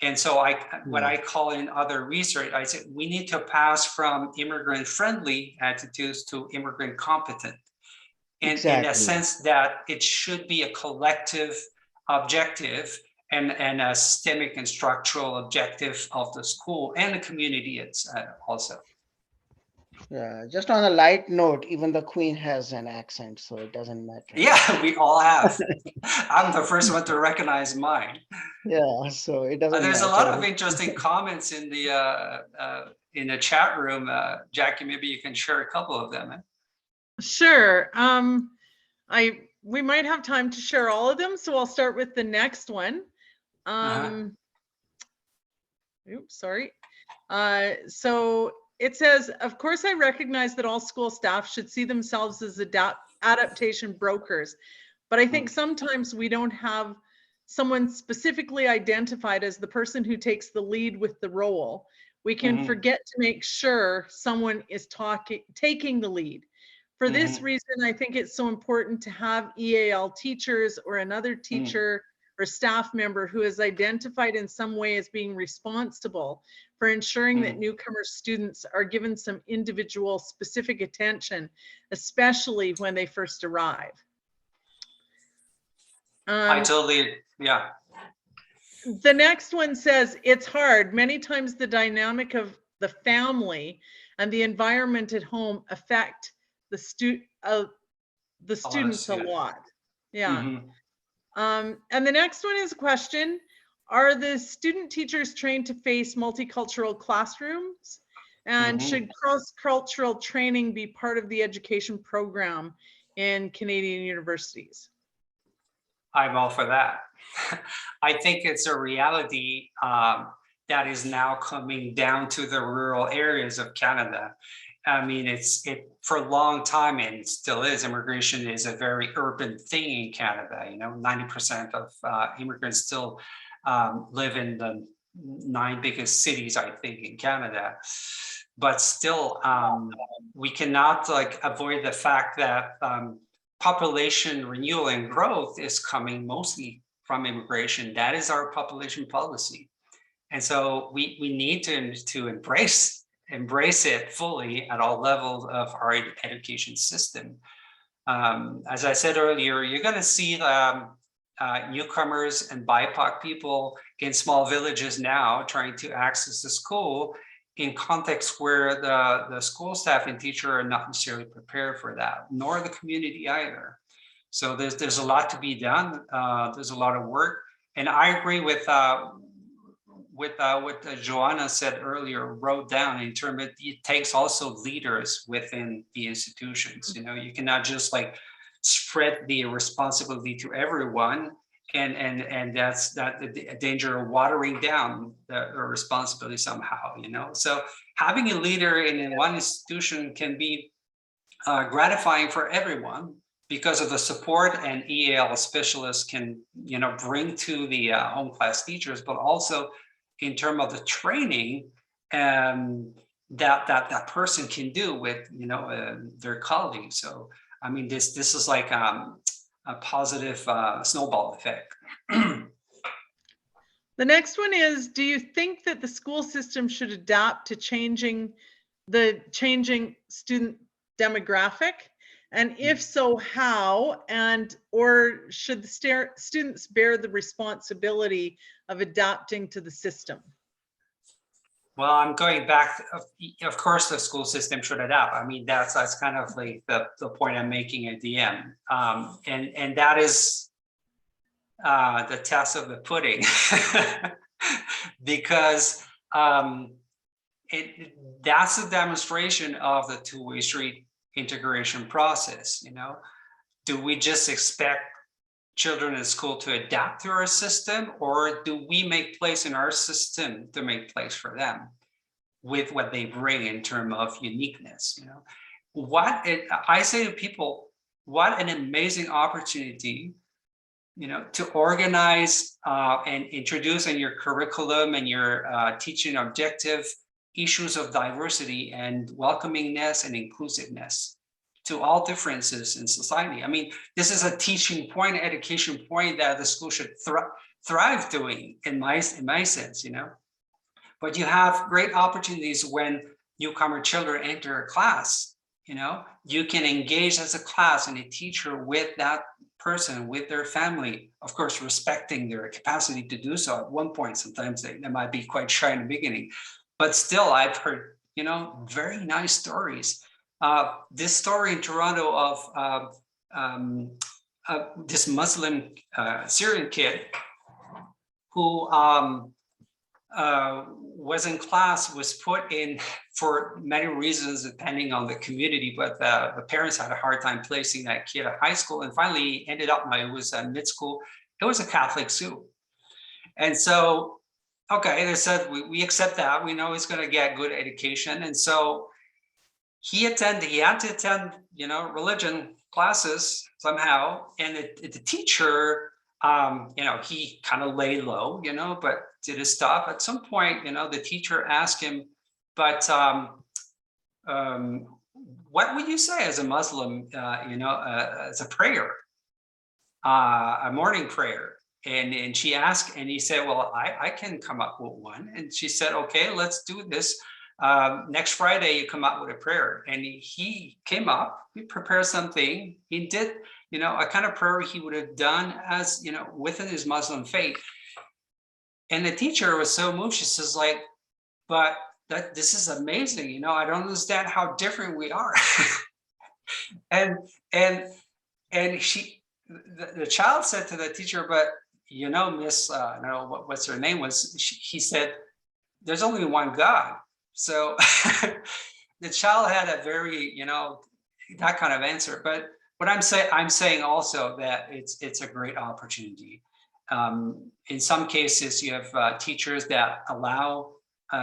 S2: And so what
S3: Yeah,
S2: I call in other research, I said we need to pass from immigrant friendly attitudes to immigrant competent. And in a
S3: exactly.
S2: sense that it should be a collective objective and a systemic and structural objective of the school and the community it's also.
S3: Yeah, just on a light note, even the Queen has an accent, so it doesn't matter.
S2: Yeah, we all have. I'm the first one to recognize mine.
S3: Yeah, so it doesn't
S2: There's a lot
S3: matter.
S2: of interesting comments in the chat room. Jackie, maybe you can share a couple of them.
S1: Sure. We might have time to share all of them, so I'll start with the next one. Oops, sorry. So it says, of course, I recognize that all school staff should see themselves as adaptation brokers, but I think sometimes we don't have someone specifically identified as the person who takes the lead with the role. We can forget to make sure someone is taking the lead. For this reason, I think it's so important to have EAL teachers or another teacher or staff member who is identified in some way as being responsible for ensuring that newcomer students are given some individual specific attention, especially when they first arrive.
S2: I totally, yeah.
S1: The next one says, it's hard. Many times the dynamic of the family and the environment at home affect the students a lot. Yeah. And the next one is a question. Are the student teachers trained to face multicultural classrooms? And should cross-cultural training be part of the education program in Canadian universities?
S2: I'm all for that. I think it's a reality that is now coming down to the rural areas of Canada. I mean, for a long time, and it still is, immigration is a very urban thing in Canada. 90% of immigrants still live in the 9 biggest cities, I think, in Canada. But still, we cannot avoid the fact that population renewal and growth is coming mostly from immigration. That is our population policy. And so we need to embrace it fully at all levels of our education system. As I said earlier, you're going to see newcomers and BIPOC people in small villages now trying to access the school in contexts where the school staff and teacher are not necessarily prepared for that, nor the community either. So there's a lot to be done. There's a lot of work. And I agree with what Joanna said earlier, wrote down in terms of it takes also leaders within the institutions. You know, you cannot just like spread the responsibility to everyone, and that's the danger of watering down the responsibility somehow. You know, so having a leader in one institution can be gratifying for everyone because of the support and EAL specialists can, you know, bring to the home class teachers, but also in terms of the training that person can do with, you know, their colleagues. So I mean, this is like a positive snowball effect.
S1: The next one is, do you think that the school system should adapt to changing student demographic? And if so, how? And or should the students bear the responsibility of adapting to the system?
S2: Well, I'm going back. Of course, the school system should adapt. I mean, that's kind of like the point I'm making at the end, and that is the test of the pudding, because that's a demonstration of the two-way street integration process. You know, do we just expect children in school to adapt to our system, or do we make place in our system to make place for them with what they bring in terms of uniqueness? You know, I say to people, what an amazing opportunity, you know, to organize and introduce in your curriculum and your teaching objective issues of diversity and welcomingness and inclusiveness to all differences in society. I mean, this is a teaching point, education point that the school should thrive doing, in my sense, you know. But you have great opportunities when newcomer children enter a class. You know, you can engage as a class and a teacher with that person, with their family, of course, respecting their capacity to do so. At one point, sometimes they might be quite shy in the beginning, but still, I've heard, you know, very nice stories. This story in Toronto of this Muslim Syrian kid who was in class, was put in for many reasons, depending on the community, but the parents had a hard time placing that kid at high school, and finally he ended up, it was mid-school, it was a Catholic school. And so, okay, they said, we accept that, we know he's gonna get good education, and so he had to attend, you know, religion classes somehow, and the teacher, you know, he kind of laid low, you know, but did his stuff. At some point, you know, the teacher asked him, but what would you say as a Muslim, you know, as a prayer, a morning prayer? And she asked, and he said, well, I can come up with one. And she said, okay, let's do this. Next Friday, you come up with a prayer. And he came up, he prepared something. He did, you know, a kind of prayer he would have done as, you know, within his Muslim faith. And the teacher was so moved. She says, like, but this is amazing. You know, I don't understand how different we are. and she, the child said to the teacher, but you know, Miss, I don't know what's her name was. He said, there's only one God. So the child had a very, you know, that kind of answer. But what I'm saying also that it's a great opportunity. In some cases, you have teachers that allow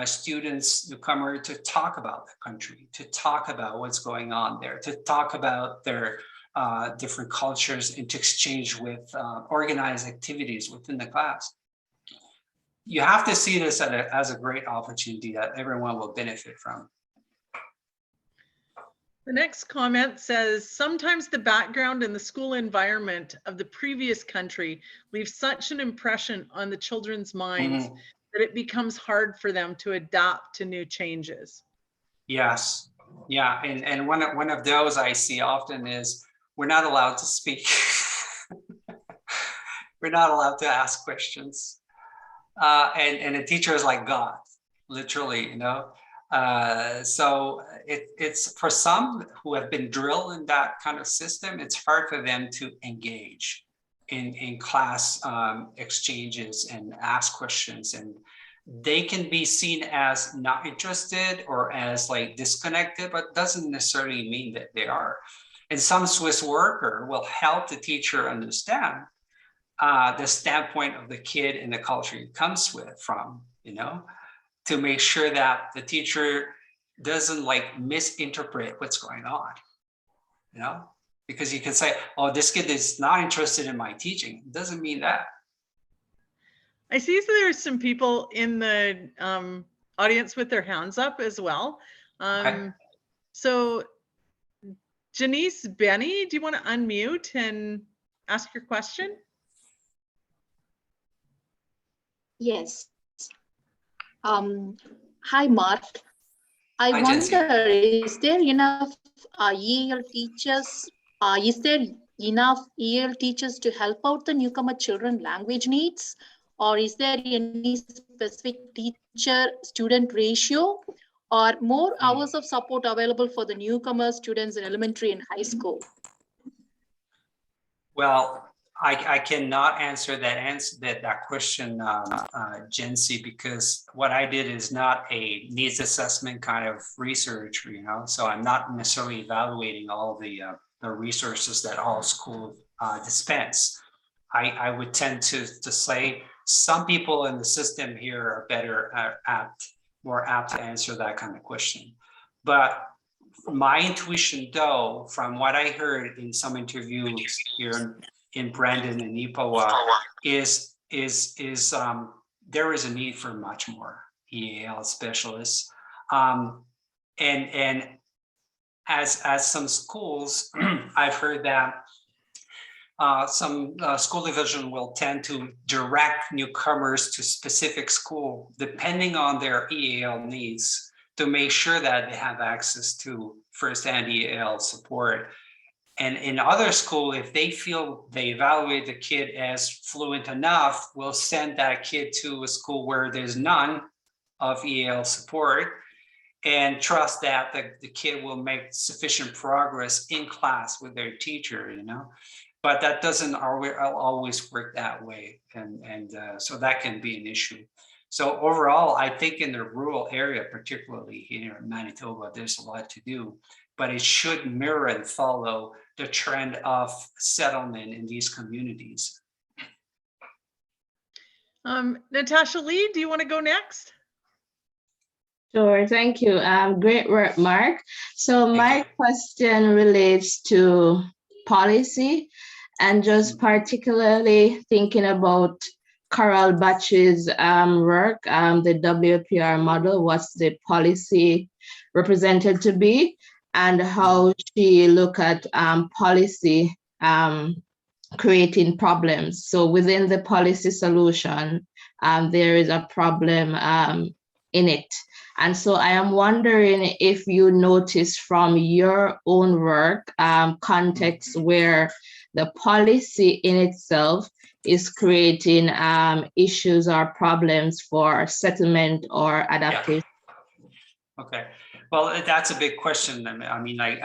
S2: students, newcomer, to talk about the country, to talk about what's going on there, to talk about their different cultures, and to exchange with organized activities within the class. You have to see this as a great opportunity that everyone will benefit from.
S1: The next comment says, sometimes the background and the school environment of the previous country leaves such an impression on the children's minds that it becomes hard for them to adapt to new changes.
S2: Yes, yeah, and one of those I see often is we're not allowed to speak. We're not allowed to ask questions. And the teacher is like God, literally, you know. So it's for some who have been drilled in that kind of system, it's hard for them to engage in class exchanges and ask questions. And they can be seen as not interested or as like disconnected, but doesn't necessarily mean that they are. And some Swiss worker will help the teacher understand the standpoint of the kid and the culture he comes from, to make sure that the teacher doesn't like misinterpret what's going on, because you can say, oh, this kid is not interested in my teaching. It doesn't mean that.
S1: I see there's some people in the audience with their hands up as well.
S2: Okay.
S1: So Janice Benny, do you want to unmute and ask your question?
S4: Yes. Hi, Mark. I
S2: Hi,
S4: wonder,
S2: Jency.
S4: is there enough EL teachers? Is there enough EL teachers to help out the newcomer children language needs? Or is there any specific teacher-student ratio? Or more hours of support available for the newcomer students in elementary and high school?
S2: Well, I cannot answer that question, Jency, because what I did is not a needs assessment kind of research, so I'm not necessarily evaluating all the resources that all schools dispense. I would tend to say some people in the system here are better more apt to answer that kind of question. But my intuition, though, from what I heard in some interviews here in Brandon and Ipawa, is there is a need for much more EAL specialists, and as some schools, I've heard that some school division will tend to direct newcomers to specific school depending on their EAL needs, to make sure that they have access to first-hand EAL support. And in other school, if they feel they evaluate the kid as fluent enough, we'll send that kid to a school where there's none of EAL support, and trust that the kid will make sufficient progress in class with their teacher, But that doesn't always work that way. And so that can be an issue. So overall, I think in the rural area, particularly here in Manitoba, there's a lot to do, but it should mirror and follow the trend of settlement in these communities.
S1: Natasha Lee, do you want to go next?
S5: Sure, thank you. Great work, Mark. So my question relates to policy, and just particularly thinking about Carol Batch's work, the WPR model, what's the policy represented to be, and how she look at policy creating problems. So within the policy solution, there is a problem in it. And so I am wondering if you notice from your own work context where the policy in itself is creating issues or problems for settlement or adaptation.
S2: Yeah. Okay, well, that's a big question. I mean, I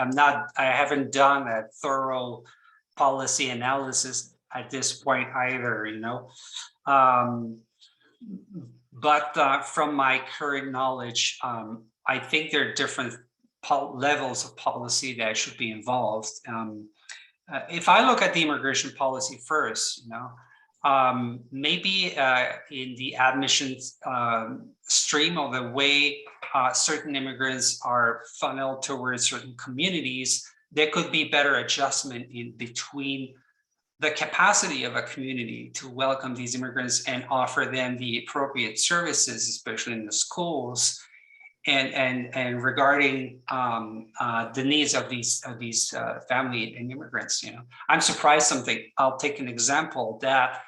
S2: haven't done a thorough policy analysis at this point either, but from my current knowledge, I think there are different levels of policy that should be involved. If I look at the immigration policy first, maybe in the admissions stream, or the way certain immigrants are funneled towards certain communities, there could be better adjustment in between the capacity of a community to welcome these immigrants and offer them the appropriate services, especially in the schools, and regarding the needs of these family and immigrants. I'm surprised something. I'll take an example that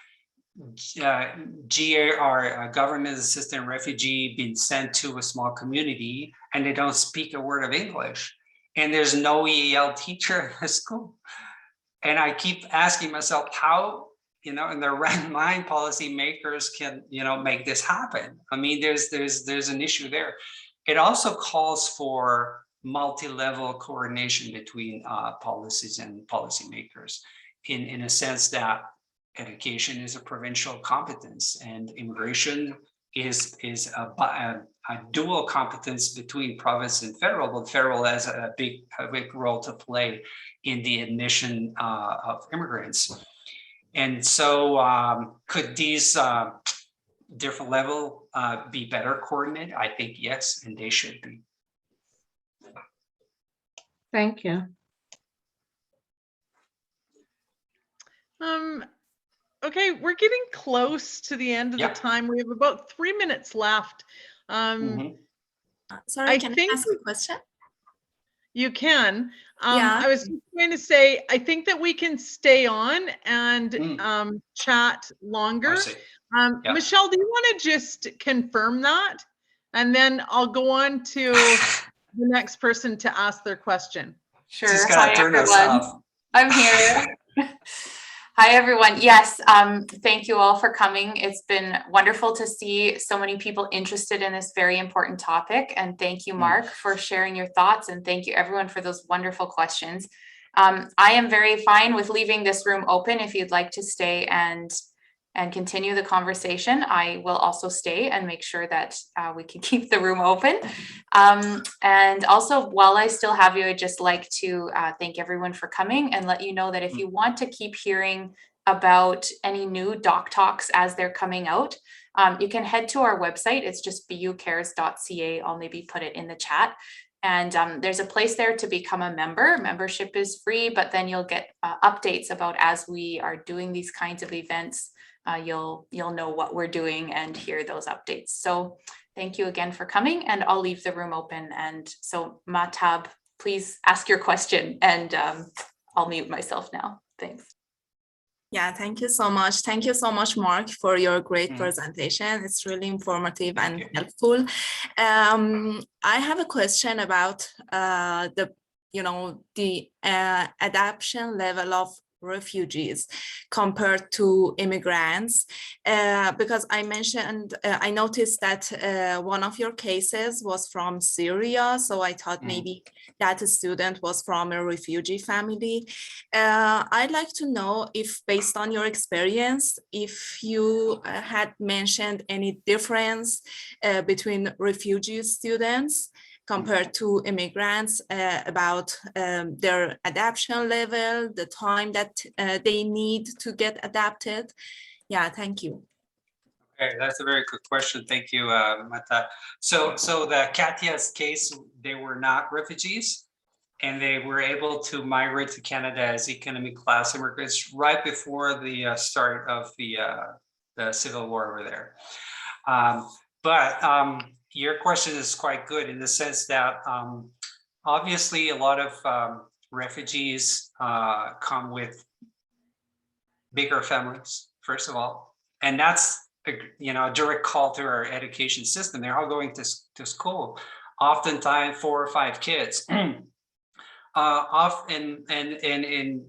S2: GAR, government assistant refugee, being sent to a small community and they don't speak a word of English, and there's no EAL teacher in the school. And I keep asking myself how, in their right mind, policymakers can, make this happen. I mean, there's an issue there. It also calls for multi-level coordination between policies and policymakers, in a sense that education is a provincial competence and immigration is a dual competence between province and federal, but federal has a big role to play in the admission of immigrants. And so could these different level be better coordinated? I think yes, and they should be.
S5: Thank you.
S1: Okay, we're getting close to the end of the time. We have about 3 minutes left.
S6: Sorry, can I ask a question?
S1: You can. I was just going to say, I think that we can stay on and chat longer. Michelle, do you want to just confirm that? And then I'll go on to the next person to ask their question.
S7: Sure. Hi, everyone. I'm here. Hi, everyone. Yes, thank you all for coming. It's been wonderful to see so many people interested in this very important topic. And thank you, Marc, for sharing your thoughts. And thank you, everyone, for those wonderful questions. I am very fine with leaving this room open. If you'd like to stay and continue the conversation, I will also stay and make sure that we can keep the room open. And also, while I still have you, I'd just like to thank everyone for coming and let you know that if you want to keep hearing about any new doc talks as they're coming out, you can head to our website. It's just bucares.ca. I'll maybe put it in the chat. And there's a place there to become a member. Membership is free, but then you'll get updates about as we are doing these kinds of events. You'll know what we're doing and hear those updates. So thank you again for coming, and I'll leave the room open. And so Mahtab, please ask your question, and I'll mute myself now. Thanks.
S6: Yeah, thank you so much. Thank you so much, Marc, for your great presentation. It's really informative and helpful. I have a question about the adaptation level of refugees compared to immigrants, because I noticed that one of your cases was from Syria, so I thought maybe that student was from a refugee family. I'd like to know if, based on your experience, if you had mentioned any difference between refugee students compared to immigrants, about their adaptation level, the time that they need to get adapted. Yeah, thank you.
S2: Okay, that's a very good question. Thank you, Mata. So the Katya's case, they were not refugees, and they were able to migrate to Canada as economic class immigrants right before the start of the civil war over there. But your question is quite good in the sense that obviously a lot of refugees come with bigger families, first of all, and that's a direct call to our education system. They're all going to school, oftentimes 4 or 5 kids. And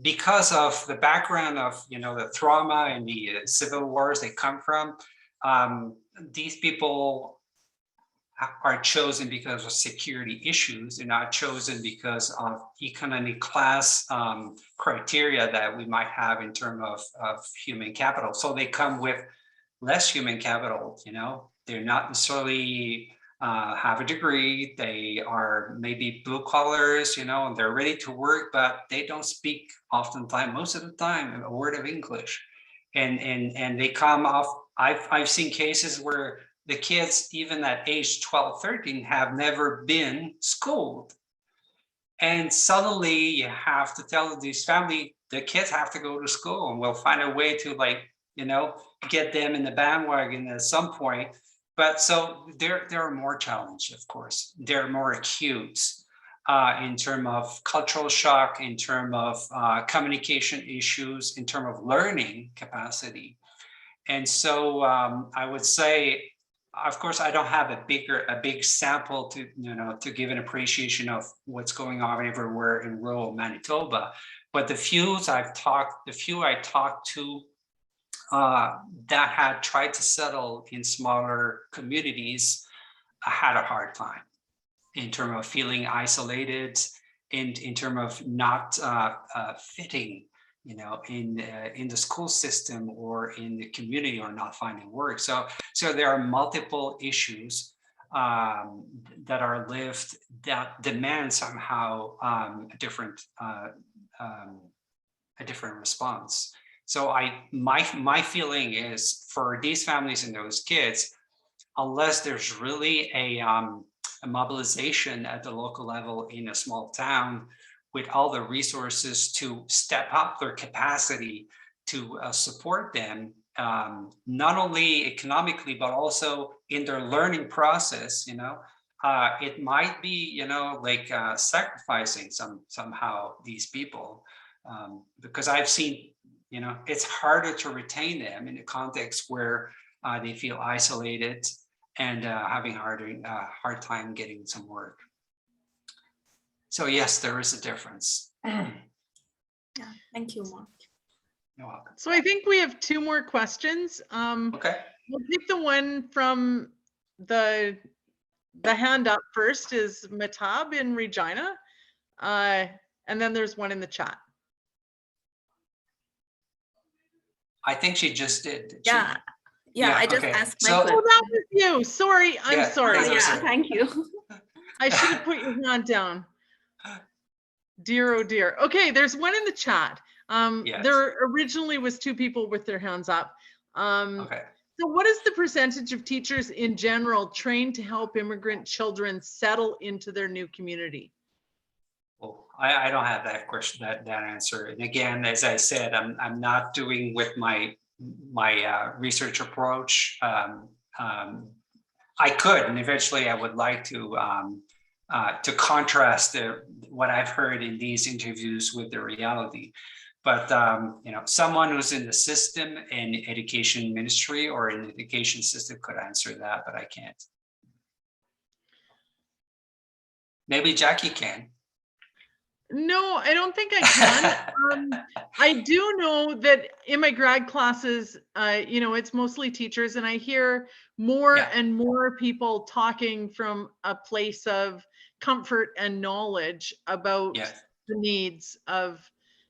S2: because of the background of the trauma and the civil wars they come from, these people are chosen because of security issues. They're not chosen because of economic class criteria that we might have in terms of human capital. So they come with less human capital. They're not necessarily have a degree. They are maybe blue collars, and they're ready to work, but they don't speak oftentimes, most of the time, a word of English. And they come off. I've seen cases where the kids, even at age 12, 13, have never been schooled. And suddenly you have to tell these family, the kids have to go to school, and we'll find a way to get them in the bandwagon at some point. But so there are more challenges, of course. They're more acute in terms of cultural shock, in terms of communication issues, in terms of learning capacity. And so I would say, of course, I don't have a big sample to give an appreciation of what's going on everywhere in rural Manitoba. But the few I talked to that had tried to settle in smaller communities had a hard time in terms of feeling isolated, in terms of not fitting in the school system or in the community, or not finding work. So there are multiple issues that are lived that demand somehow a different response. So my feeling is, for these families and those kids, unless there's really a mobilization at the local level in a small town with all the resources to step up their capacity to support them, not only economically, but also in their learning process, it might be, sacrificing somehow these people, because I've seen, it's harder to retain them in a context where they feel isolated and having hard time getting some work. So yes, there is a difference.
S6: Yeah, thank you, Mark.
S2: You're welcome.
S1: So I think we have 2 more questions.
S2: Okay.
S1: We'll take the one from the hand up first, is Matab in Regina. And then there's one in the chat.
S2: I think she just did.
S6: Yeah, I just
S2: okay.
S6: asked my
S2: So-
S6: question.
S1: Oh, that was you. Sorry, I'm sorry.
S2: that's
S6: Yeah,
S2: okay.
S6: thank you.
S1: I should have put your hand down. Dear, oh dear. Okay, there's one in the chat.
S2: Yes.
S1: There originally was 2 people with their hands up.
S2: Okay.
S1: So what is the percentage of teachers in general trained to help immigrant children settle into their new community?
S2: Well, I don't have that question, that answer. And again, as I said, I'm not doing with my research approach. I could, and eventually I would like to contrast what I've heard in these interviews with the reality. But someone who's in the system, in education ministry or in the education system, could answer that, but I can't. Maybe Jackie can.
S1: No, I don't think I can. I do know that in my grad classes, it's mostly teachers, and I hear more and more people talking from a place of comfort and knowledge about the needs of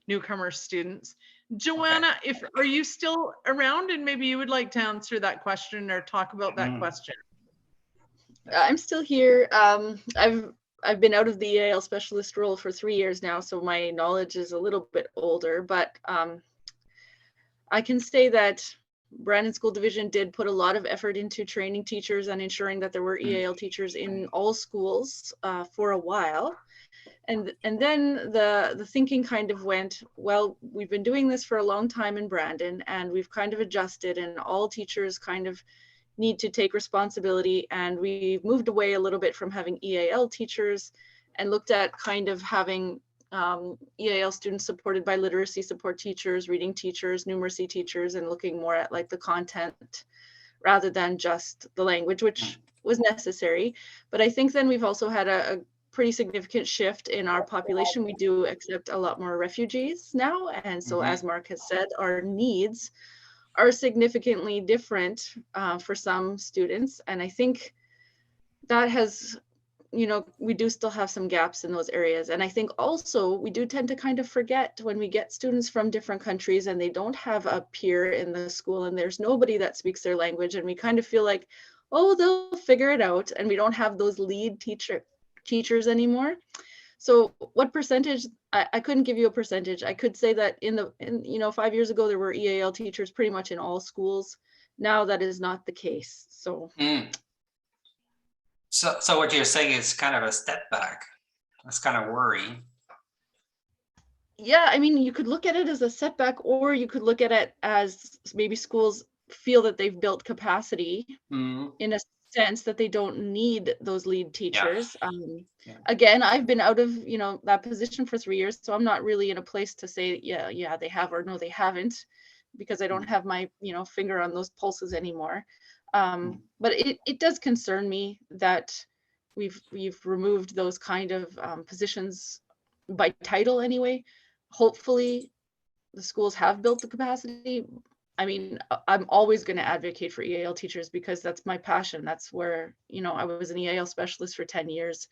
S1: newcomer students. Joanna, are you still around, and maybe you would like to answer that question or talk about that question?
S8: I'm still here. I've been out of the EAL specialist role for 3 years now, so my knowledge is a little bit older, but I can say that Brandon School Division did put a lot of effort into training teachers and ensuring that there were EAL teachers in all schools for a while. And then the thinking kind of went, well, we've been doing this for a long time in Brandon, and we've kind of adjusted, and all teachers kind of need to take responsibility, and we've moved away a little bit from having EAL teachers and looked at kind of having EAL students supported by literacy support teachers, reading teachers, numeracy teachers, and looking more at like the content rather than just the language, which was necessary. But I think then we've also had a pretty significant shift in our population. We do accept a lot more refugees now, and so as Mark has said, our needs are significantly different for some students. And I think that has, we do still have some gaps in those areas. And I think also we do tend to kind of forget when we get students from different countries and they don't have a peer in the school and there's nobody that speaks their language, and we kind of feel like, oh, they'll figure it out, and we don't have those lead teachers anymore. So what percentage, I couldn't give you a percentage. I could say that in 5 years ago, there were EAL teachers pretty much in all schools. Now that is not the case. So
S2: what you're saying is kind of a step back. That's kind of worrying.
S8: Yeah, I mean, you could look at it as a setback, or you could look at it as maybe schools feel that they've built capacity in a sense that they don't need those lead teachers. Again, I've been out of that position for 3 years, so I'm not really in a place to say yeah they have or no they haven't, because I don't have my finger on those pulses anymore. But it does concern me that we've removed those kind of positions by title anyway. Hopefully the schools have built the capacity. I mean, I'm always going to advocate for EAL teachers because that's my passion. That's where, I was an EAL specialist for 10 years.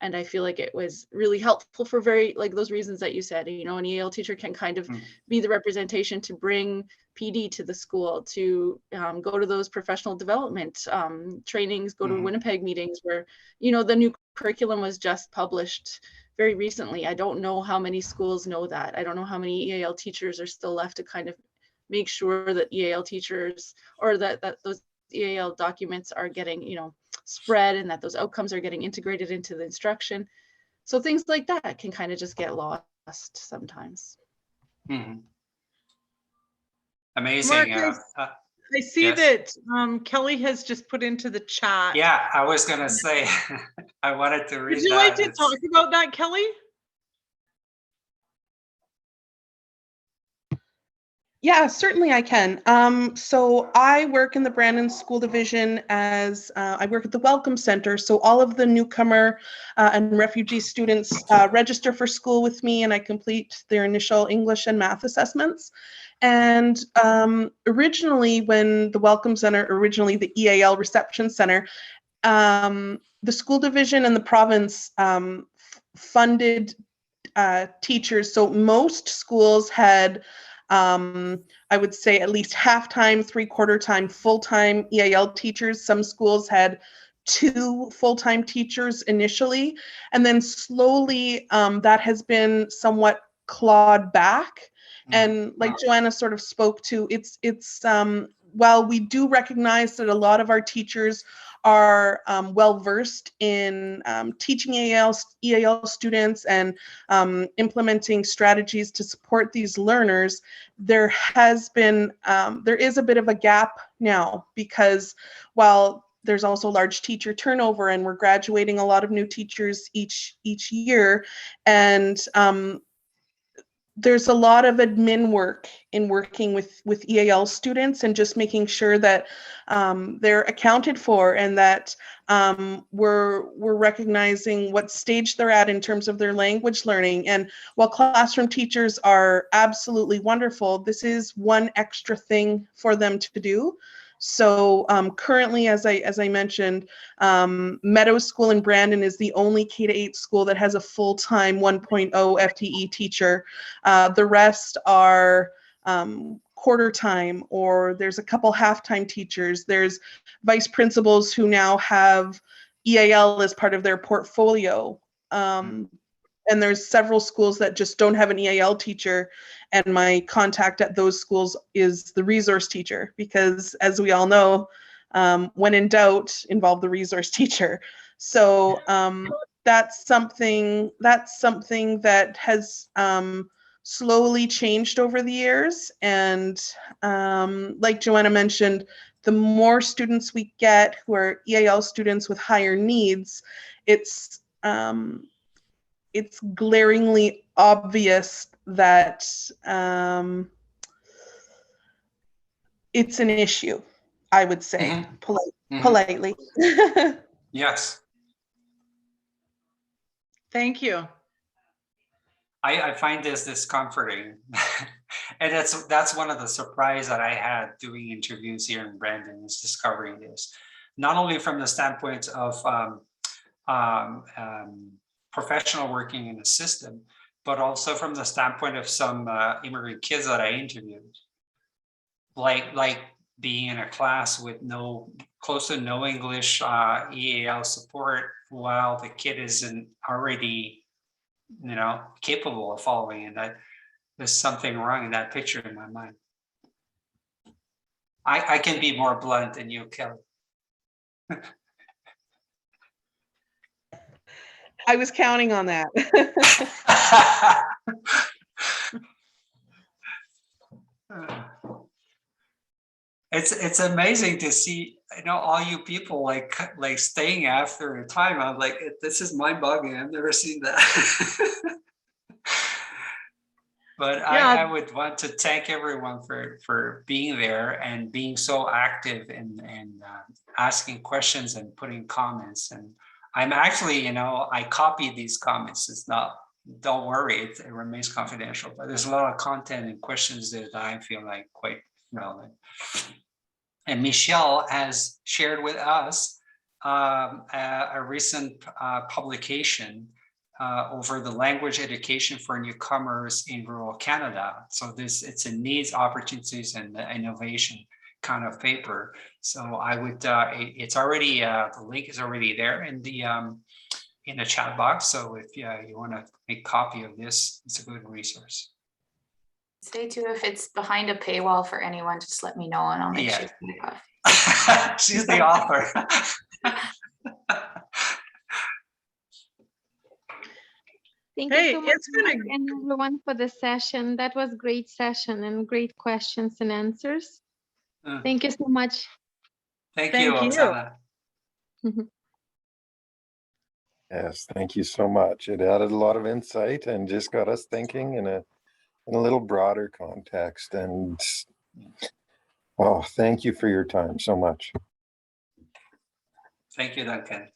S8: And I feel like it was really helpful for like those reasons that you said. You know, an EAL teacher can kind of be the representation to bring PD to the school, to go to those professional development trainings, go to Winnipeg meetings where, you know, the new curriculum was just published very recently. I don't know how many schools know that. I don't know how many EAL teachers are still left to kind of make sure that EAL teachers, or that those EAL documents are getting, you know, spread, and that those outcomes are getting integrated into the instruction. So things like that can kind of just get lost sometimes.
S2: Amazing.
S1: Mark, I see
S2: yes.
S1: that Kelly has just put into the chat.
S2: Yeah, I was going to say, I wanted to read that.
S1: Would you like to talk about that, Kelly?
S9: Yeah, certainly I can. So I work in the Brandon School Division as I work at the Welcome Center. So all of the newcomer and refugee students register for school with me, and I complete their initial English and math assessments. And originally, when the Welcome Center, originally the EAL Reception Center, the school division and the province funded teachers. So most schools had I would say at least half-time, three-quarter time, full-time EAL teachers. Some schools had 2 full-time teachers initially, and then slowly that has been somewhat clawed back. And like Joanna sort of spoke to, it's while we do recognize that a lot of our teachers are well-versed in teaching EAL students and implementing strategies to support these learners, there is a bit of a gap now, because while there's also large teacher turnover and we're graduating a lot of new teachers each year, and there's a lot of admin work in working with EAL students and just making sure that they're accounted for, and that we're recognizing what stage they're at in terms of their language learning. And while classroom teachers are absolutely wonderful, this is one extra thing for them to do. So currently, as I mentioned, Meadows School in Brandon is the only K-8 school that has a full-time 1.0 FTE teacher. The rest are quarter time, or there's a couple half-time teachers. There's vice principals who now have EAL as part of their portfolio. And there's several schools that just don't have an EAL teacher, and my contact at those schools is the resource teacher, because as we all know, when in doubt, involve the resource teacher. So that's something that has slowly changed over the years. And like Joanna mentioned, the more students we get who are EAL students with higher needs, it's glaringly obvious that it's an issue, I would say, politely.
S2: Yes.
S1: Thank you.
S2: I find this discomforting. And that's one of the surprise that I had doing interviews here in Brandon, is discovering this, not only from the standpoint of professional working in the system, but also from the standpoint of some immigrant kids that I interviewed, like being in a class with close to no English EAL support, while the kid isn't already, capable of following, and that there's something wrong in that picture in my mind. I can be more blunt than you, Kelly.
S9: I was counting on that.
S2: It's amazing to see, all you people like staying after a time. I'm like, this is mind-boggling. I've never seen that. But yeah. I would want to thank everyone for being there and being so active and asking questions and putting comments. And I'm actually, I copied these comments. It's not, don't worry, it remains confidential, but there's a lot of content and questions that I feel like quite relevant. And Michelle has shared with us a recent publication over the language education for newcomers in rural Canada. So it's a needs, opportunities, and innovation kind of paper. So I would, it's already, the link is already there in the chat box. So if you want to make a copy of this, it's a good resource.
S7: Say too, if it's behind a paywall for anyone, just let me know and I'll make sure.
S2: She's the author.
S10: Thank you so much, Mark, and everyone for the session. That was a great session and great questions and answers. Thank you so much.
S2: Thank you, Oksana.
S11: Yes, thank you so much. It added a lot of insight and just got us thinking in a little broader context. And oh, thank you for your time so much.
S2: Thank you, Duncan.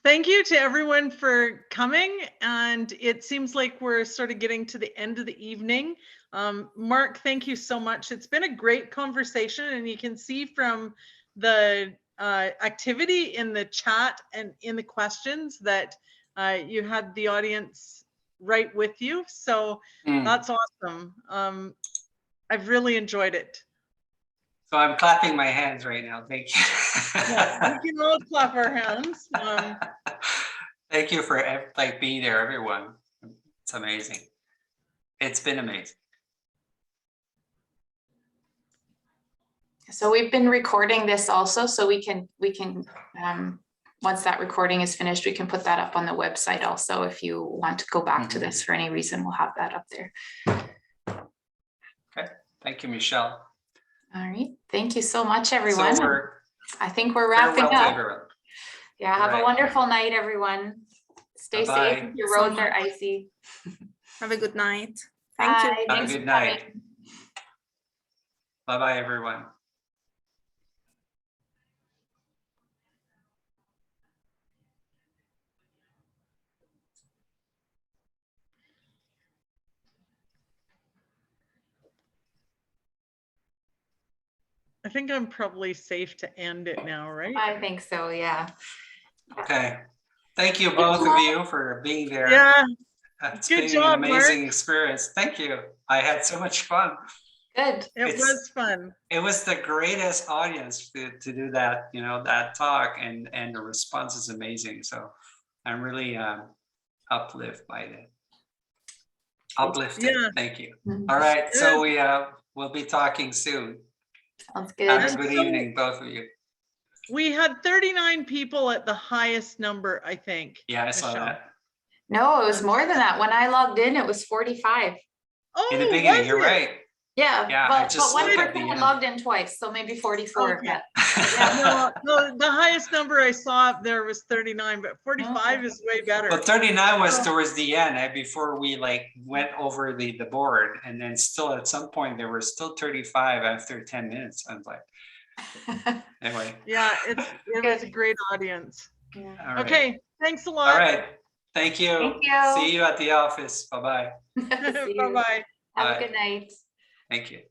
S1: Thank you to everyone for coming. And it seems like we're sort of getting to the end of the evening. Mark, thank you so much. It's been a great conversation, and you can see from the activity in the chat and in the questions that you had the audience right with you. So that's awesome. I've really enjoyed it.
S2: So I'm clapping my hands right now. Thank you.
S1: Yeah, we can all clap our hands.
S2: Thank you for being there, everyone. It's amazing. It's been amazing.
S7: So we've been recording this also, so we can once that recording is finished, we can put that up on the website also. If you want to go back to this for any reason, we'll have that up there.
S2: Okay, thank you, Michelle.
S7: All right, thank you so much, everyone.
S2: So
S7: I think we're wrapping up. Yeah, have a wonderful night, everyone. Stay safe if your roads are icy.
S6: Have a good night.
S7: Thank you.
S2: Have a good night. Bye-bye, everyone.
S1: I think I'm probably safe to end it now, right?
S7: I think so, yeah.
S2: Okay. Thank you, both of you, for being there.
S1: Yeah.
S2: It's been an amazing experience. Thank you. I had so much fun.
S7: Good.
S1: It was fun.
S2: It was the greatest audience to do that, that talk, and the response is amazing. So I'm really uplifted by it. Uplifted. Yeah. Thank you. All right. So we'll be talking soon.
S7: Sounds good.
S2: Have a good evening, both of you.
S1: We had 39 people at the highest number, I think.
S2: Yeah, I saw that.
S7: No, it was more than that. When I logged in, it was 45.
S1: Oh,
S2: in the beginning, you're right.
S7: Yeah,
S2: yeah,
S7: but one person had logged in twice, so maybe 44.
S1: Okay. Yeah, no, the highest number I saw up there was 39, but 45 is way better.
S2: But 39 was towards the end, before we went over the board, and then still at some point there were still 35 after 10 minutes. I was like, anyway.
S1: Yeah, it was a great audience.
S7: Yeah.
S2: Right.
S1: Okay, thanks a lot.
S2: All right, thank you.
S7: Thank you.
S2: See you at the office. Bye-bye.
S1: Bye-bye.
S7: Have a good night.
S2: Thank you.